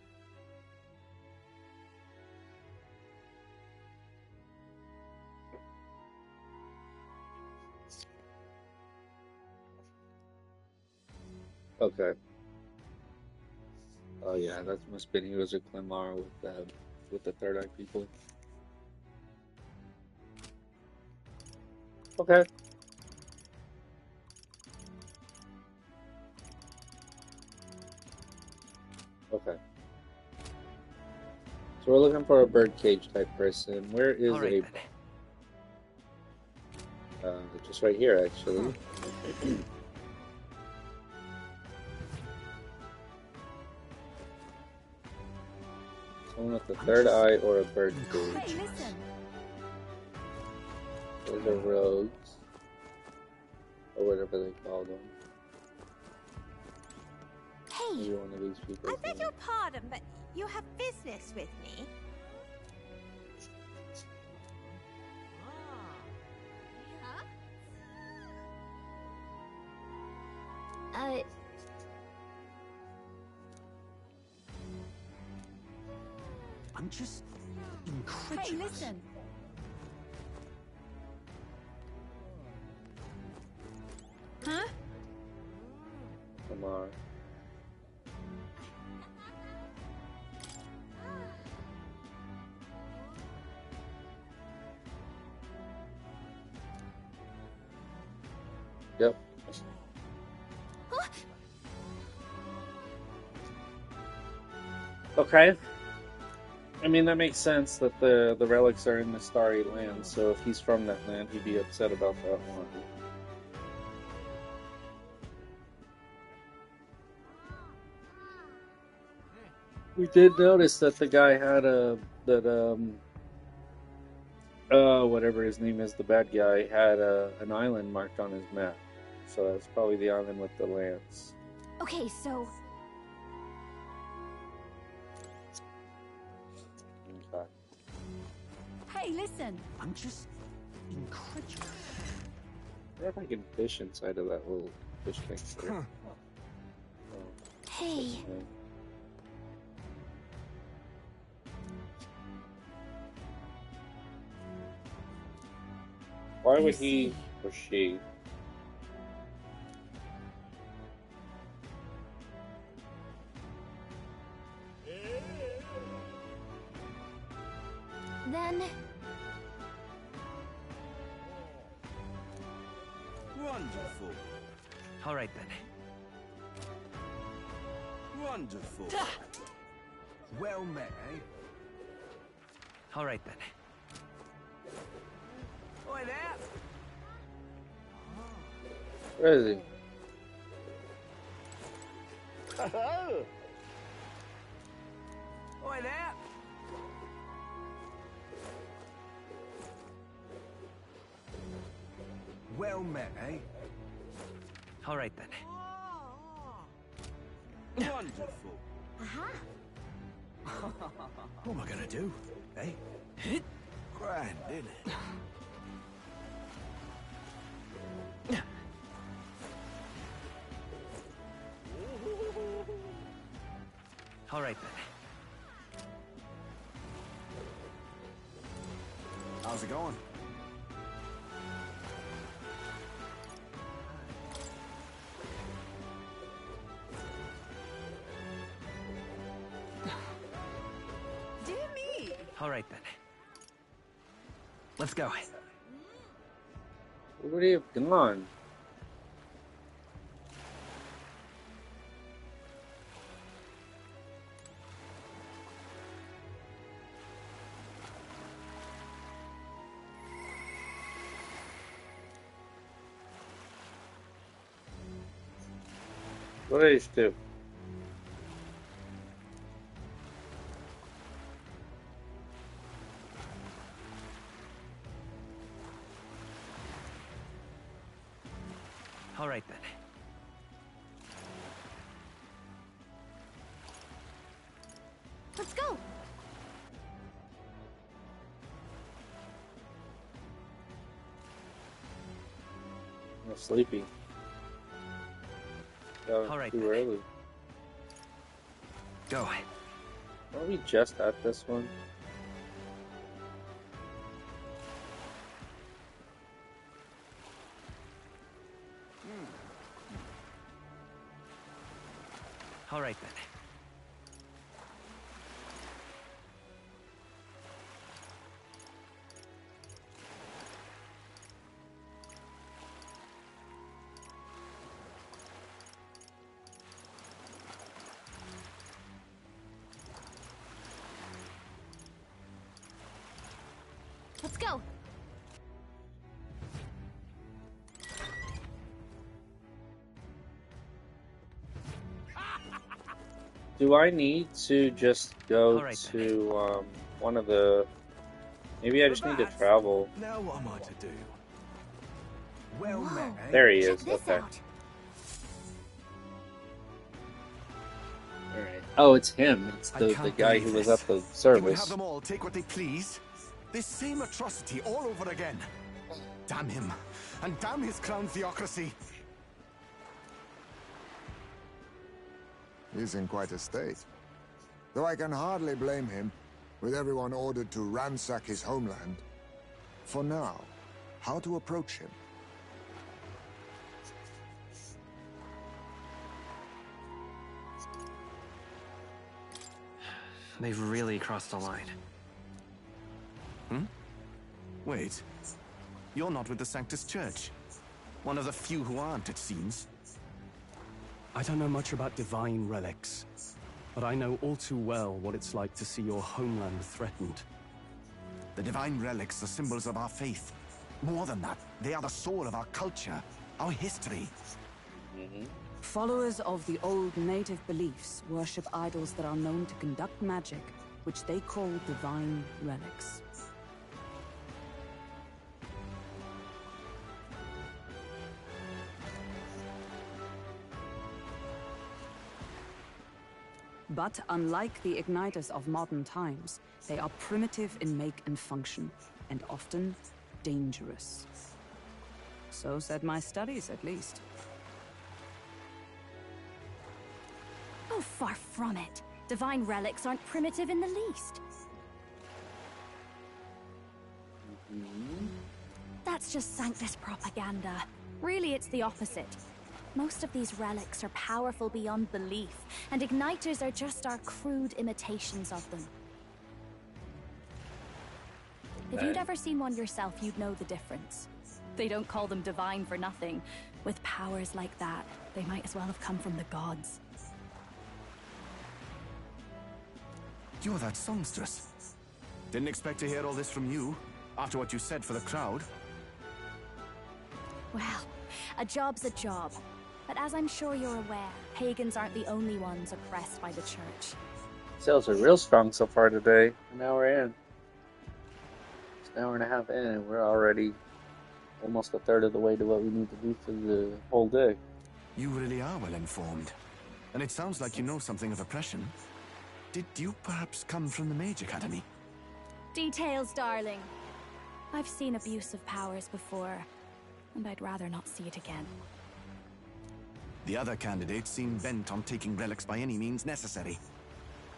Okay. Oh yeah, that must have been he was a Clemar with the Third Eye people. Okay. Okay. So we're looking for a birdcage type person. Where is right, just right here, actually. Someone with the third eye or a birdcage. Hey, listen. Those are rogues. Or whatever they call them. Hey, maybe one of these people. I beg your pardon, but you have business with me? I'm just incredulous. Hey, listen. Huh? Lamar. Yep. Okay. I mean, that makes sense that the relics are in the Starry Land, so if he's from that land, he'd be upset about that one. We did notice that the guy had whatever his name is, the bad guy, had an island marked on his map. So that's probably the island with the lands. Okay, so... Okay. Hey, listen. I'm just incredulous. I wonder if I can fish inside of that little fish tank there. Hey. Why would he or she? Then... Wonderful. All right, then. Wonderful. Well met, eh? All right then. Oi there! Where is he? Oi there! Well met, eh? All right then. Wonderful. What am I gonna do, eh? Grand, isn't it? All right then. How's it going? Dear me! All right then. Let's go. Where would he have gone? What did he do? All right then. Let's go! I'm sleepy. All right, too then. early. Go. Are we just at this one? All right then. Let's go! Do I need to just go All right, to one of the? Maybe I just need to travel. Now what am I to do? Well met, eh? There he Check is. this Okay. out. All right. Oh, it's him. It's I the can't guy believe who was this. at the He would have service. them all take what they please. This same atrocity all over again. Damn him. And damn his crown theocracy. He's in quite a state. Though I can hardly blame him, with everyone ordered to ransack his homeland. For now, how to approach him? They've really crossed the line. Wait. You're not with the Sanctus Church. One of the few who aren't, it seems. I don't know much about divine relics, but I know all too well what it's like to see your homeland threatened. The divine relics are symbols of our faith. More than that, they are the soul of our culture, our history. Followers of the old native beliefs worship idols that are known to conduct magic, which they call divine relics. But unlike the igniters of modern times, they are primitive in make and function, and often dangerous. So said my studies, at least. Oh, far from it. Divine relics aren't primitive in the least. That's just Sanctus propaganda. Really, it's the opposite. Most of these relics are powerful beyond belief, and igniters are just our crude imitations of them. If you'd ever seen one yourself, you'd know the difference. They don't call them divine for nothing. With powers like that, they might as well have come from the gods. You're that songstress. Didn't expect to hear all this from you, after what you said for the crowd. Well, a job's a job. But as I'm sure you're aware, pagans aren't the only ones oppressed by the church. Sales are real strong so far today. An hour in. It's an hour and a half in, and we're already almost a third of the way to what we need to do for the whole day. You really are well informed. And it sounds like you know something of oppression. Did you perhaps come from the Mage Academy? Details, darling. I've seen abuse of powers before, and I'd rather not see it again. The other candidates seem bent on taking relics by any means necessary.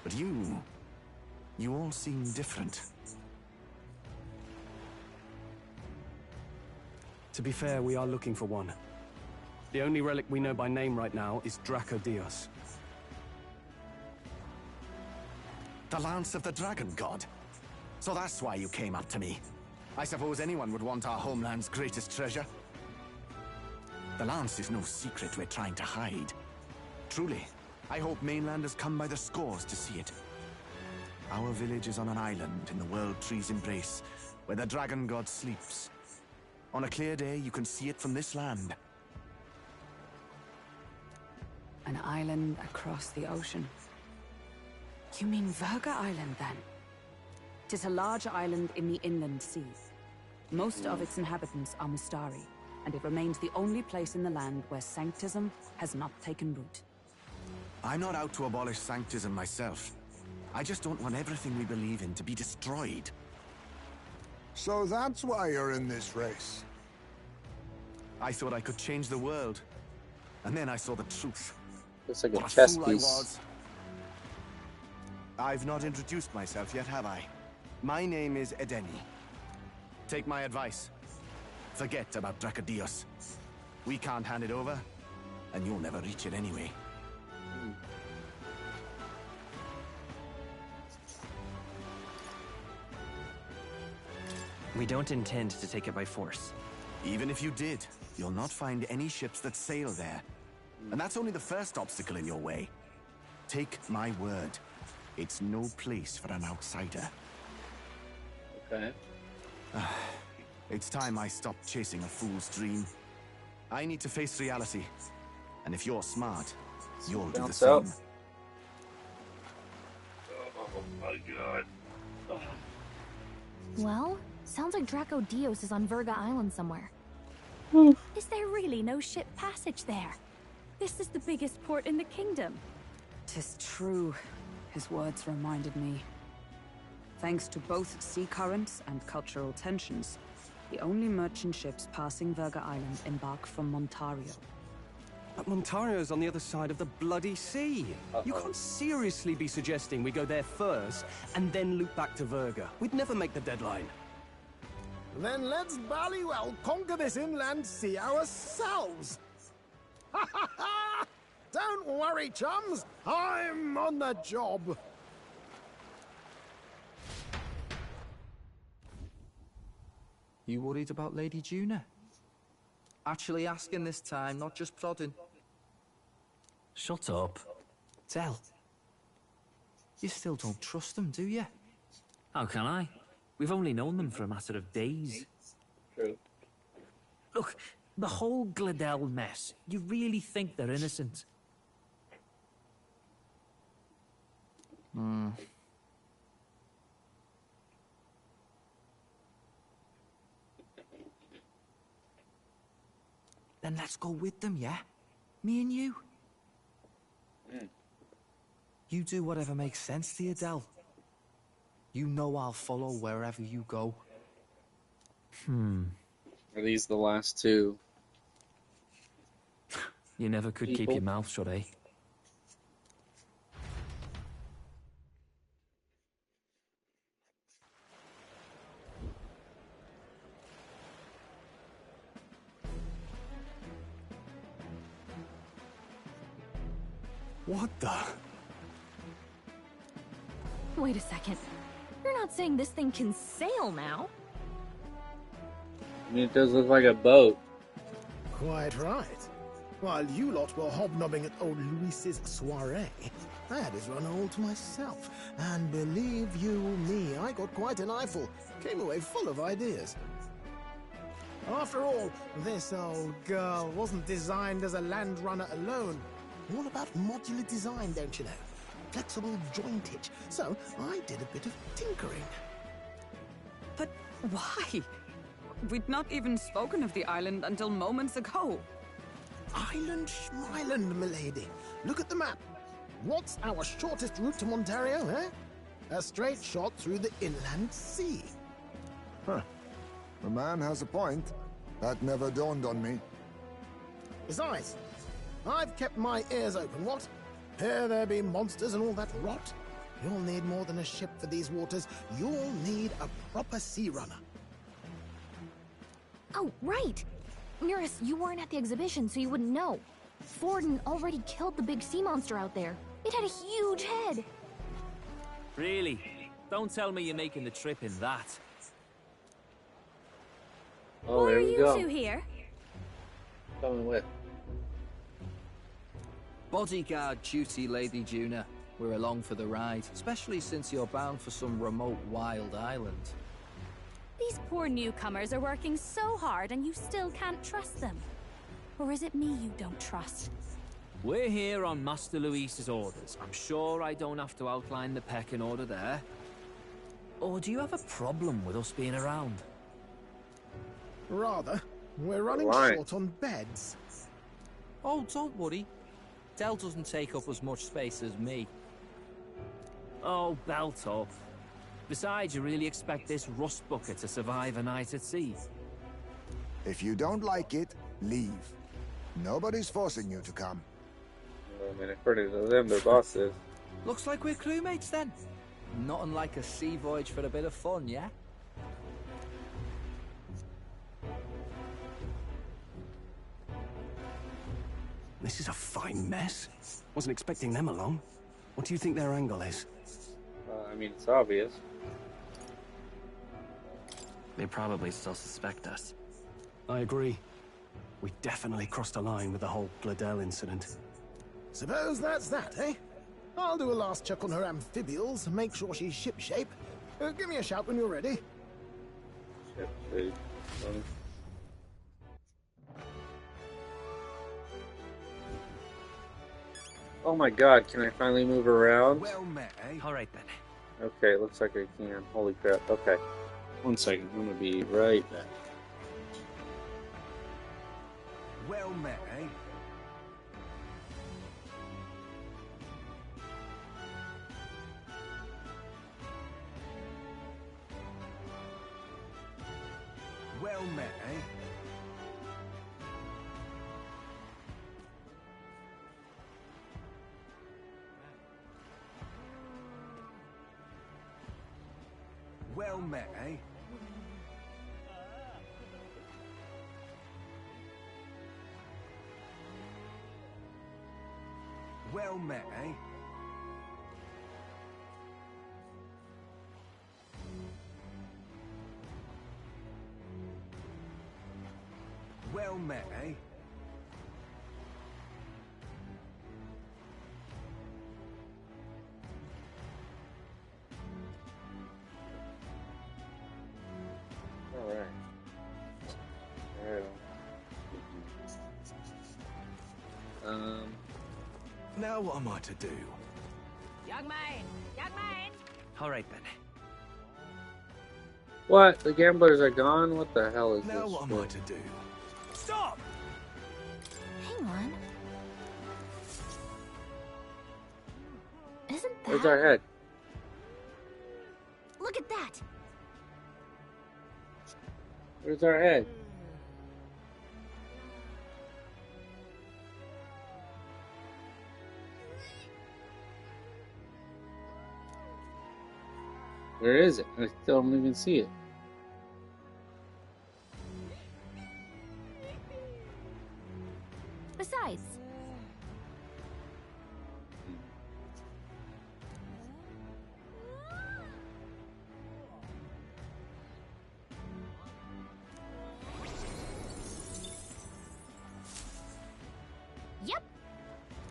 But you all seem different. To be fair, we are looking for one. The only relic we know by name right now is Draco Dios. The Lance of the Dragon God. So that's why you came up to me. I suppose anyone would want our homeland's greatest treasure. The Lance is no secret we're trying to hide. Truly, I hope mainlanders come by the scores to see it. Our village is on an island in the World Tree's embrace, where the Dragon God sleeps. On a clear day, you can see it from this land. An island across the ocean. You mean Verga Island, then? 'Tis a large island in the inland sea. Most of its inhabitants are Mustari, and it remains the only place in the land where sanctism has not taken root. I'm not out to abolish sanctism myself. I just don't want everything we believe in to be destroyed. So that's why you're in this race. I thought I could change the world. And then I saw the truth. Looks like a What chess fool piece. I was. I've not introduced myself yet, have I? My name is Edeni. Take my advice. Forget about Dracodios. We can't hand it over, and you'll never reach it anyway. We don't intend to take it by force. Even if you did, you'll not find any ships that sail there. And that's only the first obstacle in your way. Take my word. It's no place for an outsider. Okay. It's time I stopped chasing a fool's dream. I need to face reality. And if you're smart, you'll do the same. Oh my god. Well, sounds like Draco Dios is on Verga Island somewhere. Is there really no ship passage there? This is the biggest port in the kingdom. 'Tis true. His words reminded me. Thanks to both sea currents and cultural tensions, the only merchant ships passing Verga Island embark from Montario. But Montario's on the other side of the bloody sea. You can't seriously be suggesting we go there first and then loop back to Verga. We'd never make the deadline. Then let's bally well conquer this inland sea ourselves. Ha ha ha! Don't worry, chums. I'm on the job. You worried about Lady Juna? Actually asking this time, not just prodding. Shut up. Tell. You still don't trust them, do you? How can I? We've only known them for a matter of days. True. Look, the whole Gladell mess, you really think they're innocent? Then let's go with them, yeah? Me and you. You do whatever makes sense to you, Del. You know I'll follow wherever you go. Are these the last two? You never could keep your mouth shut, eh? What the? Wait a second. You're not saying this thing can sail now? I mean, it does look like a boat. Quite right. While you lot were hobnobbing at old Luis's soiree, I had his run all to myself. And believe you me, I got quite an eyeful. Came away full of ideas. After all, this old girl wasn't designed as a land runner alone. All about modular design, don't you know? Flexible jointage. So I did a bit of tinkering. But why? We'd not even spoken of the island until moments ago. Island Schmeiland, milady. Look at the map. What's our shortest route to Montario, eh? A straight shot through the inland sea. Huh. The man has a point. That never dawned on me. Besides, I've kept my ears open, what? Here there be monsters and all that rot. You'll need more than a ship for these waters. You'll need a proper sea runner. Oh, right! Nearus, you weren't at the exhibition, so you wouldn't know. Forden already killed the big sea monster out there. It had a huge head. Really? Don't tell me you're making the trip in that. Oh, Why there are we you go. two here? Coming with. Bodyguard duty, Lady Juna. We're along for the ride, especially since you're bound for some remote wild island. These poor newcomers are working so hard and you still can't trust them. Or is it me you don't trust? We're here on Master Luis's orders. I'm sure I don't have to outline the pecking order there. Or do you have a problem with us being around? Rather. We're running Right. short on beds. Oh, don't worry. Del doesn't take up as much space as me. Oh, belt up. Besides, you really expect this rust bucket to survive a night at sea? If you don't like it, leave. Nobody's forcing you to come. I mean, according to them, their boss is. Looks like we're crewmates then. Not unlike a sea voyage for a bit of fun, yeah? This is a fine mess. Wasn't expecting them along. What do you think their angle is? I mean, it's obvious. They probably still suspect us. I agree. We definitely crossed a line with the whole Gladel incident. Suppose that's that, eh? I'll do a last check on her amphibials, make sure she's shipshape. Give me a shout when you're ready. Shipshape. Oh my god, can I finally move around? Well met, eh? Alright then. Okay, it looks like I can. Holy crap. Okay. 1 second, I'm gonna be right back. Well met, eh? Well met, eh? Well met, eh? Well met, eh? Well met, eh? Alright. Alright. Now what am I to do? Young man! Young man! Alright then. What? The gamblers are gone? What the hell is Now this? what am I to do? Stop! Hang on. Isn't that... Where's our head? Look at that! Where's our head? Where is it? I still don't even see it. Besides,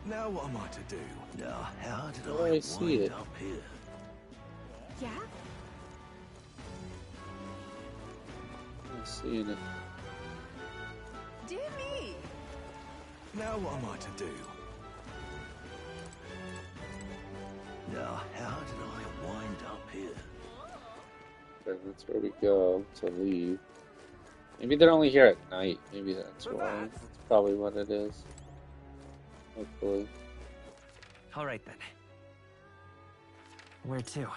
Now what am I to do? Now, how did Where do I see it? up here? Yeah? I'm seeing it. Dear me! Now what am I to do? Now, how did I wind up here? Okay, that's where we go to leave. Maybe they're only here at night. Maybe that's why. That's probably what it is. Hopefully. All right then. Where to? It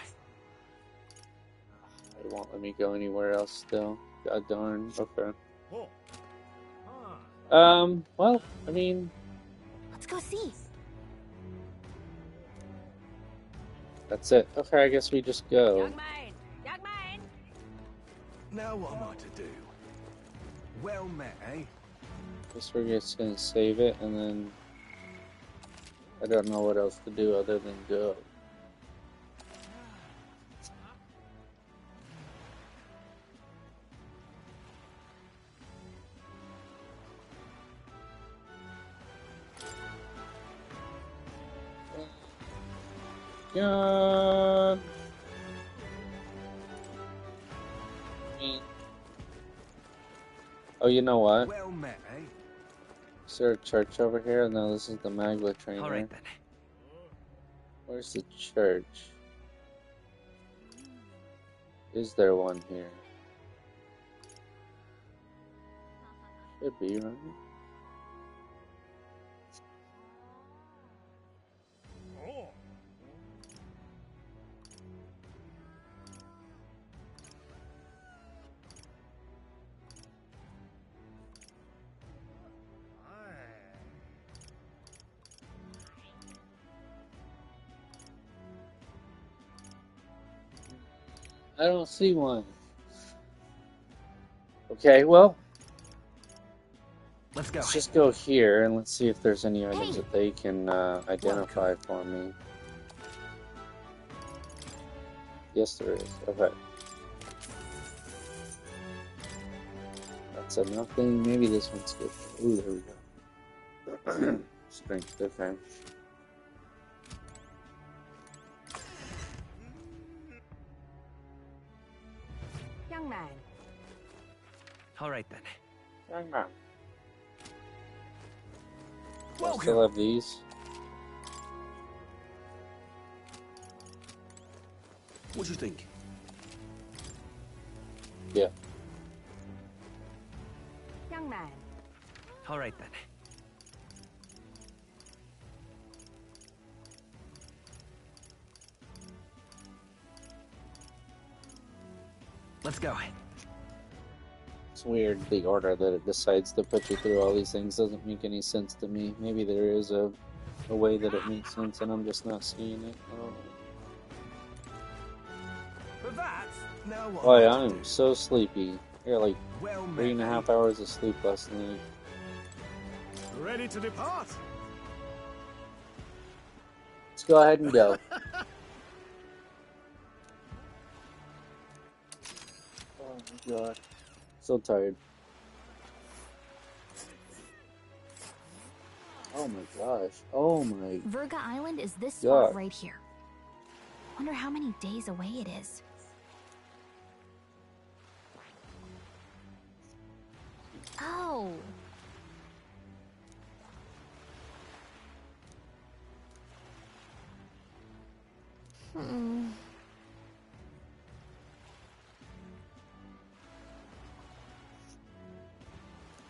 won't let me go anywhere else still. God darn. Okay. Well, I mean... Let's go see. That's it. Okay, I guess we just go. Young man! Young man! Now what am I to do? Well met, eh? Guess we're just gonna save it, and then... I don't know what else to do other than go. God. Oh, you know what? Well met, eh? Is there a church over here? No, this is the Magma trainer. All right then. Where's the church? Is there one here? Should be, right? I don't see one. Okay, well, let's go. Let's just go here and let's see if there's any items that they can identify for me. Yes, there is. Okay. That's a nothing. Maybe this one's good. Ooh, there we go. Strength. Okay. Young man. All right then. Young man. I Welcome. still have these. What do you think? Yeah. Young man. All right then. Let's go. It's weird, the order that it decides to put you through all these things doesn't make any sense to me. Maybe there is a way that it makes sense and I'm just not seeing it. I don't know. For that, now what Boy, am I to I'm do? so sleepy. I got like Well 3.5 hours of sleep last night. Ready to depart? Let's go ahead and go. Oh my god. So tired. Oh my gosh. Oh my Verga Island is this God. spot right here. Wonder how many days away it is. Oh. Hmm.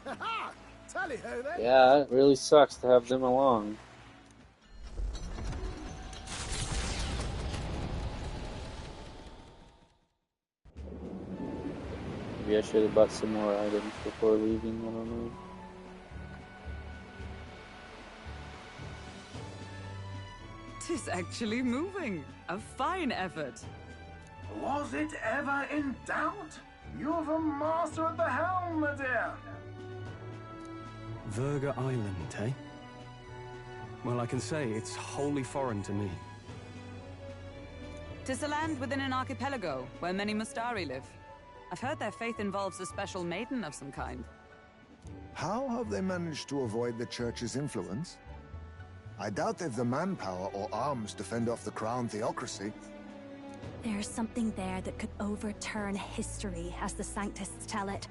Ha-ha! Tally-ho then! Yeah, it really sucks to have them along. Maybe I should have bought some more items before leaving, I don't know. Tis actually moving. A fine effort. Was it ever in doubt? You're the master at the helm, my dear. Verga Island, eh? Well, I can say it's wholly foreign to me. Tis a land within an archipelago where many Mustari live. I've heard their faith involves a special maiden of some kind. How have they managed to avoid the church's influence? I doubt they've the manpower or arms to fend off the crown theocracy. There's something there that could overturn history, as the Sanctists tell it.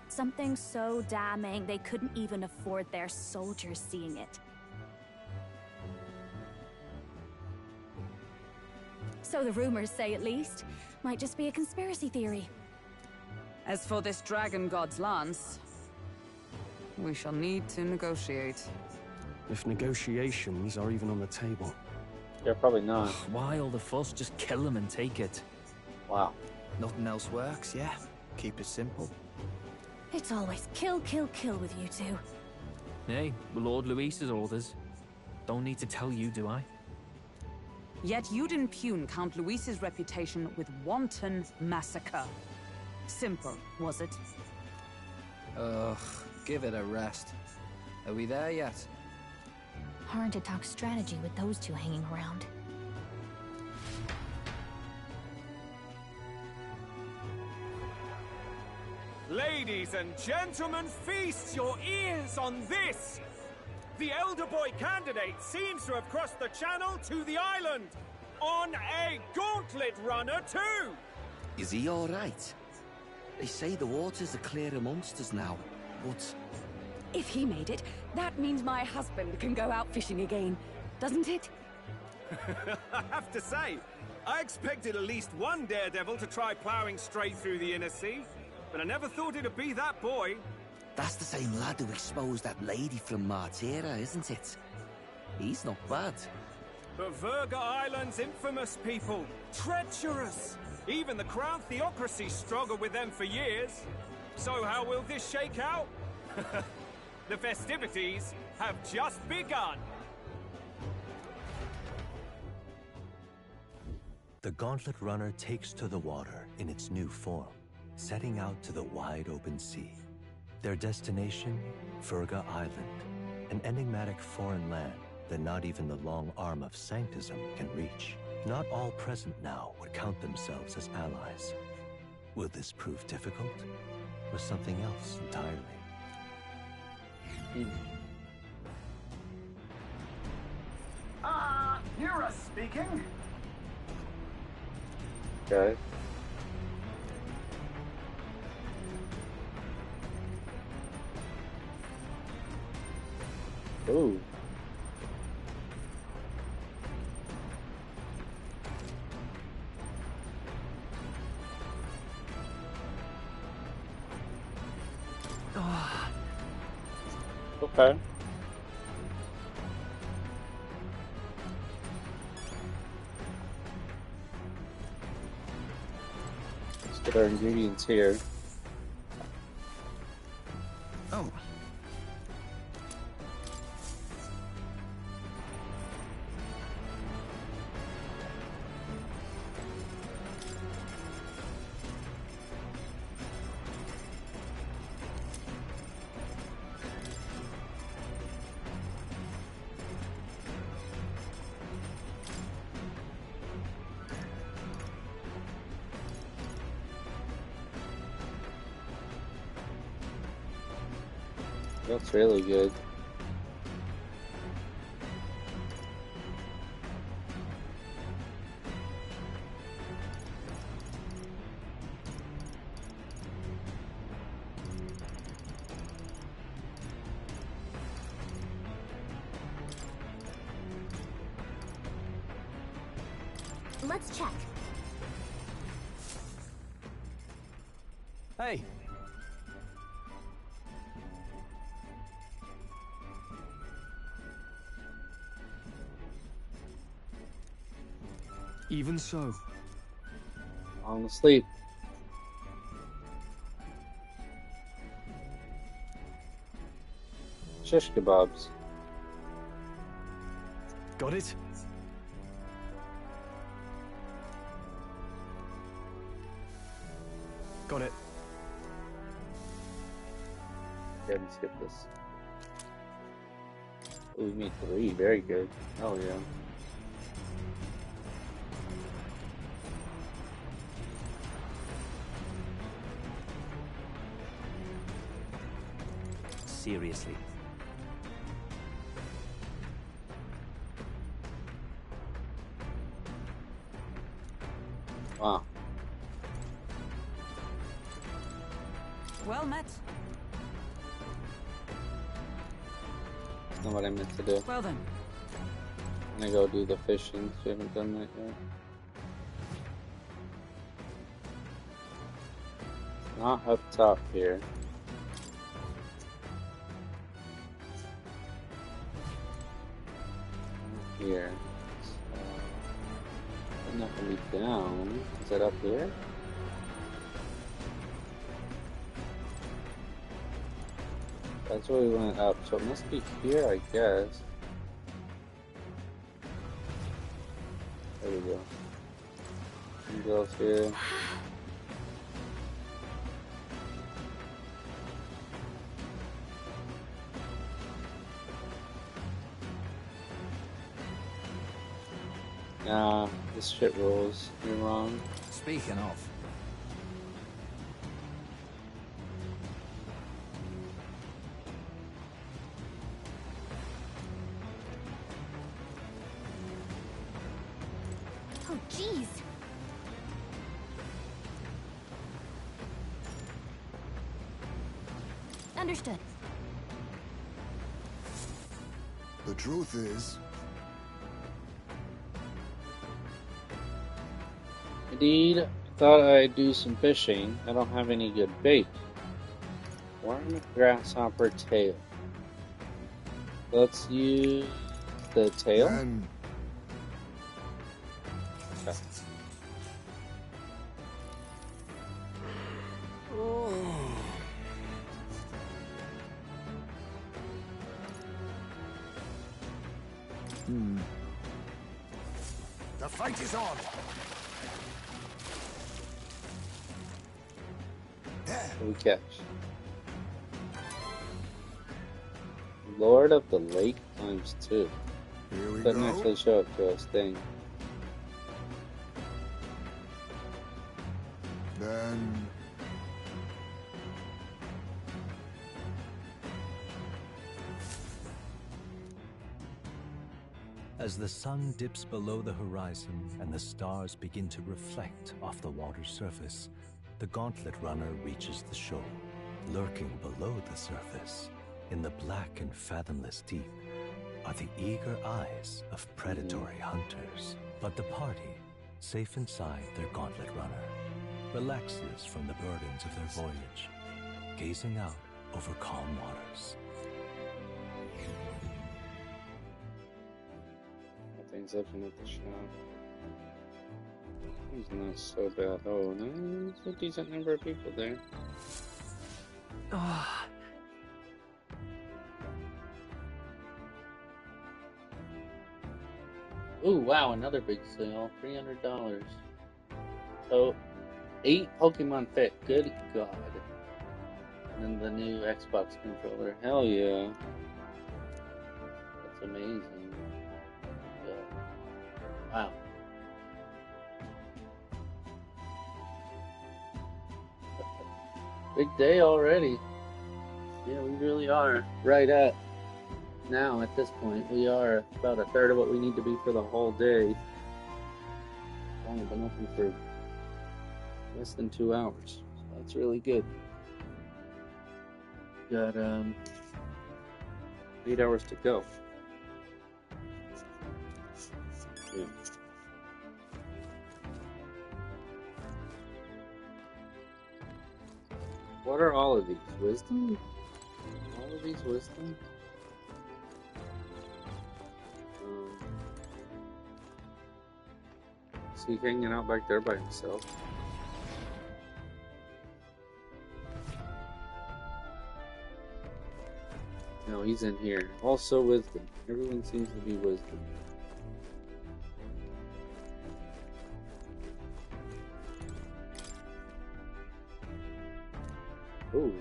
Something so damning they couldn't even afford their soldiers seeing it. So the rumors say, at least. Might just be a conspiracy theory. As for this dragon god's lance, we shall need to negotiate. If negotiations are even on the table. Yeah, probably not. Why all the fuss? Just kill them and take it. Wow. Nothing else works, yeah? Keep it simple. It's always kill, kill, kill with you two. Hey, Lord Luis's orders. Don't need to tell you, do I? Yet you'd impugn Count Luis's reputation with wanton massacre. Simple, was it? Ugh, give it a rest. Are we there yet? Hard to talk strategy with those two hanging around. Ladies and gentlemen, feast your ears on this! The elder boy candidate seems to have crossed the channel to the island! On a gauntlet runner, too! Is he alright? They say the waters are clear amongst us now, but... If he made it, that means my husband can go out fishing again, doesn't it? I have to say, I expected at least one daredevil to try ploughing straight through the inner sea, but I never thought it'd be that boy. That's the same lad who exposed that lady from Martira, isn't it? He's not bad. But Virga Island's infamous people. Treacherous! Even the crown theocracy struggled with them for years. So how will this shake out? The festivities have just begun. The gauntlet runner takes to the water in its new form, setting out to the wide open sea. Their destination, Virga Island, an enigmatic foreign land that not even the long arm of Sanctism can reach. Not all present now would count themselves as allies. Will this prove difficult, or something else entirely? Hira speaking. Okay. Ooh. Okay. Let's get our ingredients here. Oh. That's really good. Let's check. Hey. Even so. Falling asleep. Shish kebabs. Got it? Got it. Go ahead and skip this. Ooh, we made 3. Very good. Oh yeah. Seriously. Wow. Well met. That's not what I meant to do. Well then. I'm gonna go do the fishing. We haven't done that yet. It's not up top here. Here. So, not gonna be down. Is that up here? That's where we went up, so it must be here, I guess. There we go. What else here? Nah, this shit rolls. You're wrong. Speaking of. Oh, jeez. Understood. The truth is, Indeed, thought I'd do some fishing. I don't have any good bait. Worm, grasshopper, tail. Let's use the tail. Okay. the fight is on. What do we catch? Lord of the Lake ×2. Here we Doesn't go. actually show up to us, dang. Then As the sun dips below the horizon and the stars begin to reflect off the water's surface, the gauntlet runner reaches the shore. Lurking below the surface, in the black and fathomless deep, are the eager eyes of predatory hunters. But the party, safe inside their gauntlet runner, relaxes from the burdens of their voyage, gazing out over calm waters. Things open at the shop. It's not so bad. Oh, no, there's a decent number of people there. Ooh, wow, another big sale. $300. So, 8 Pokemon Fit. Good God. And then the new Xbox controller. Hell yeah. That's amazing. Wow. Big day already. Yeah, we really are. Right at now, at this point, we are about a third of what we need to be for the whole day. Only been open for less than 2 hours. So that's really good. Got 8 hours to go. Yeah. What are all of these? Wisdom? All of these wisdom? Is he hanging out back there by himself? No, he's in here. Also wisdom. Everyone seems to be wisdom. Ooh.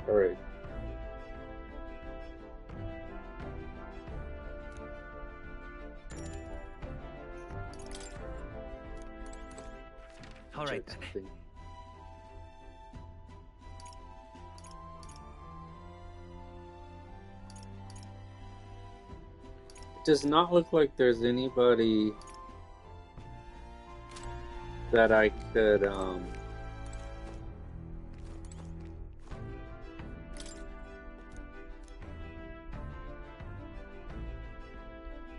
All right. All right, or then. something. It does not look like there's anybody that I could,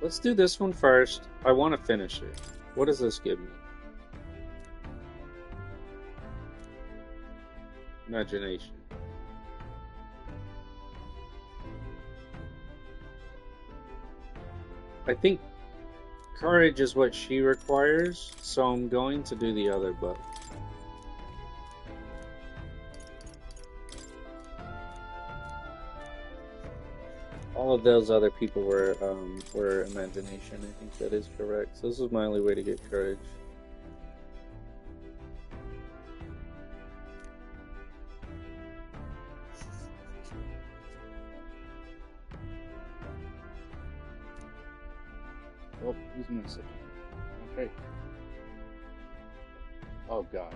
let's do this one first. I want to finish it. What does this give me? Imagination. I think courage is what she requires, so I'm going to do the other book. All of those other people were imagination. I think that is correct. So this is my only way to get courage. Oh, who's missing? Okay. Oh God.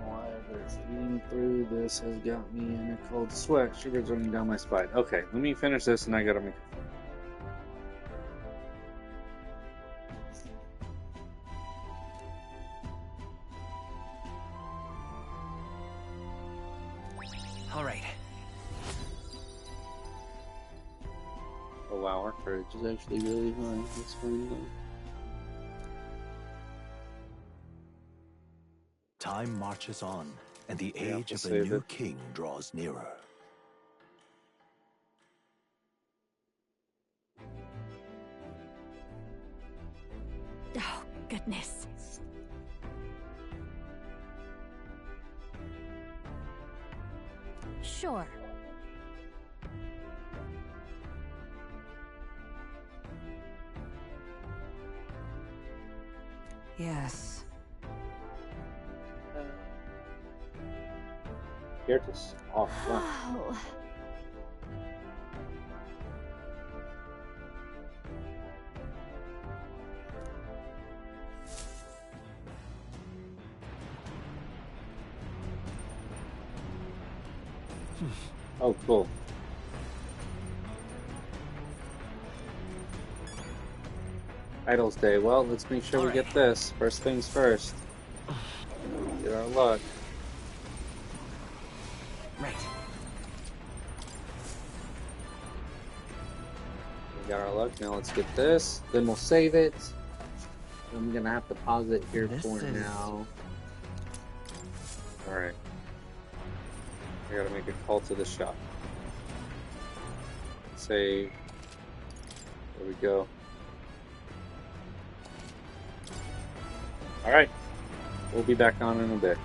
However, reading through this has got me in a cold sweat. Shivers running down my spine. Okay, let me finish this and I gotta make. All right. Oh wow, our courage is actually really high. That's fine though. Time marches on, and the age of a new king draws nearer. Oh, goodness. Sure. Yes. Here to off front. Oh. Oh, cool. Idol's Day. Well, let's make sure we get this. First things first. Get our luck. Right. We got our luck. Now let's get this. Then we'll save it. I'm gonna have to pause it here for now. Alright. I gotta make a call to the shop. Save. There we go. Alright. We'll be back on in a bit.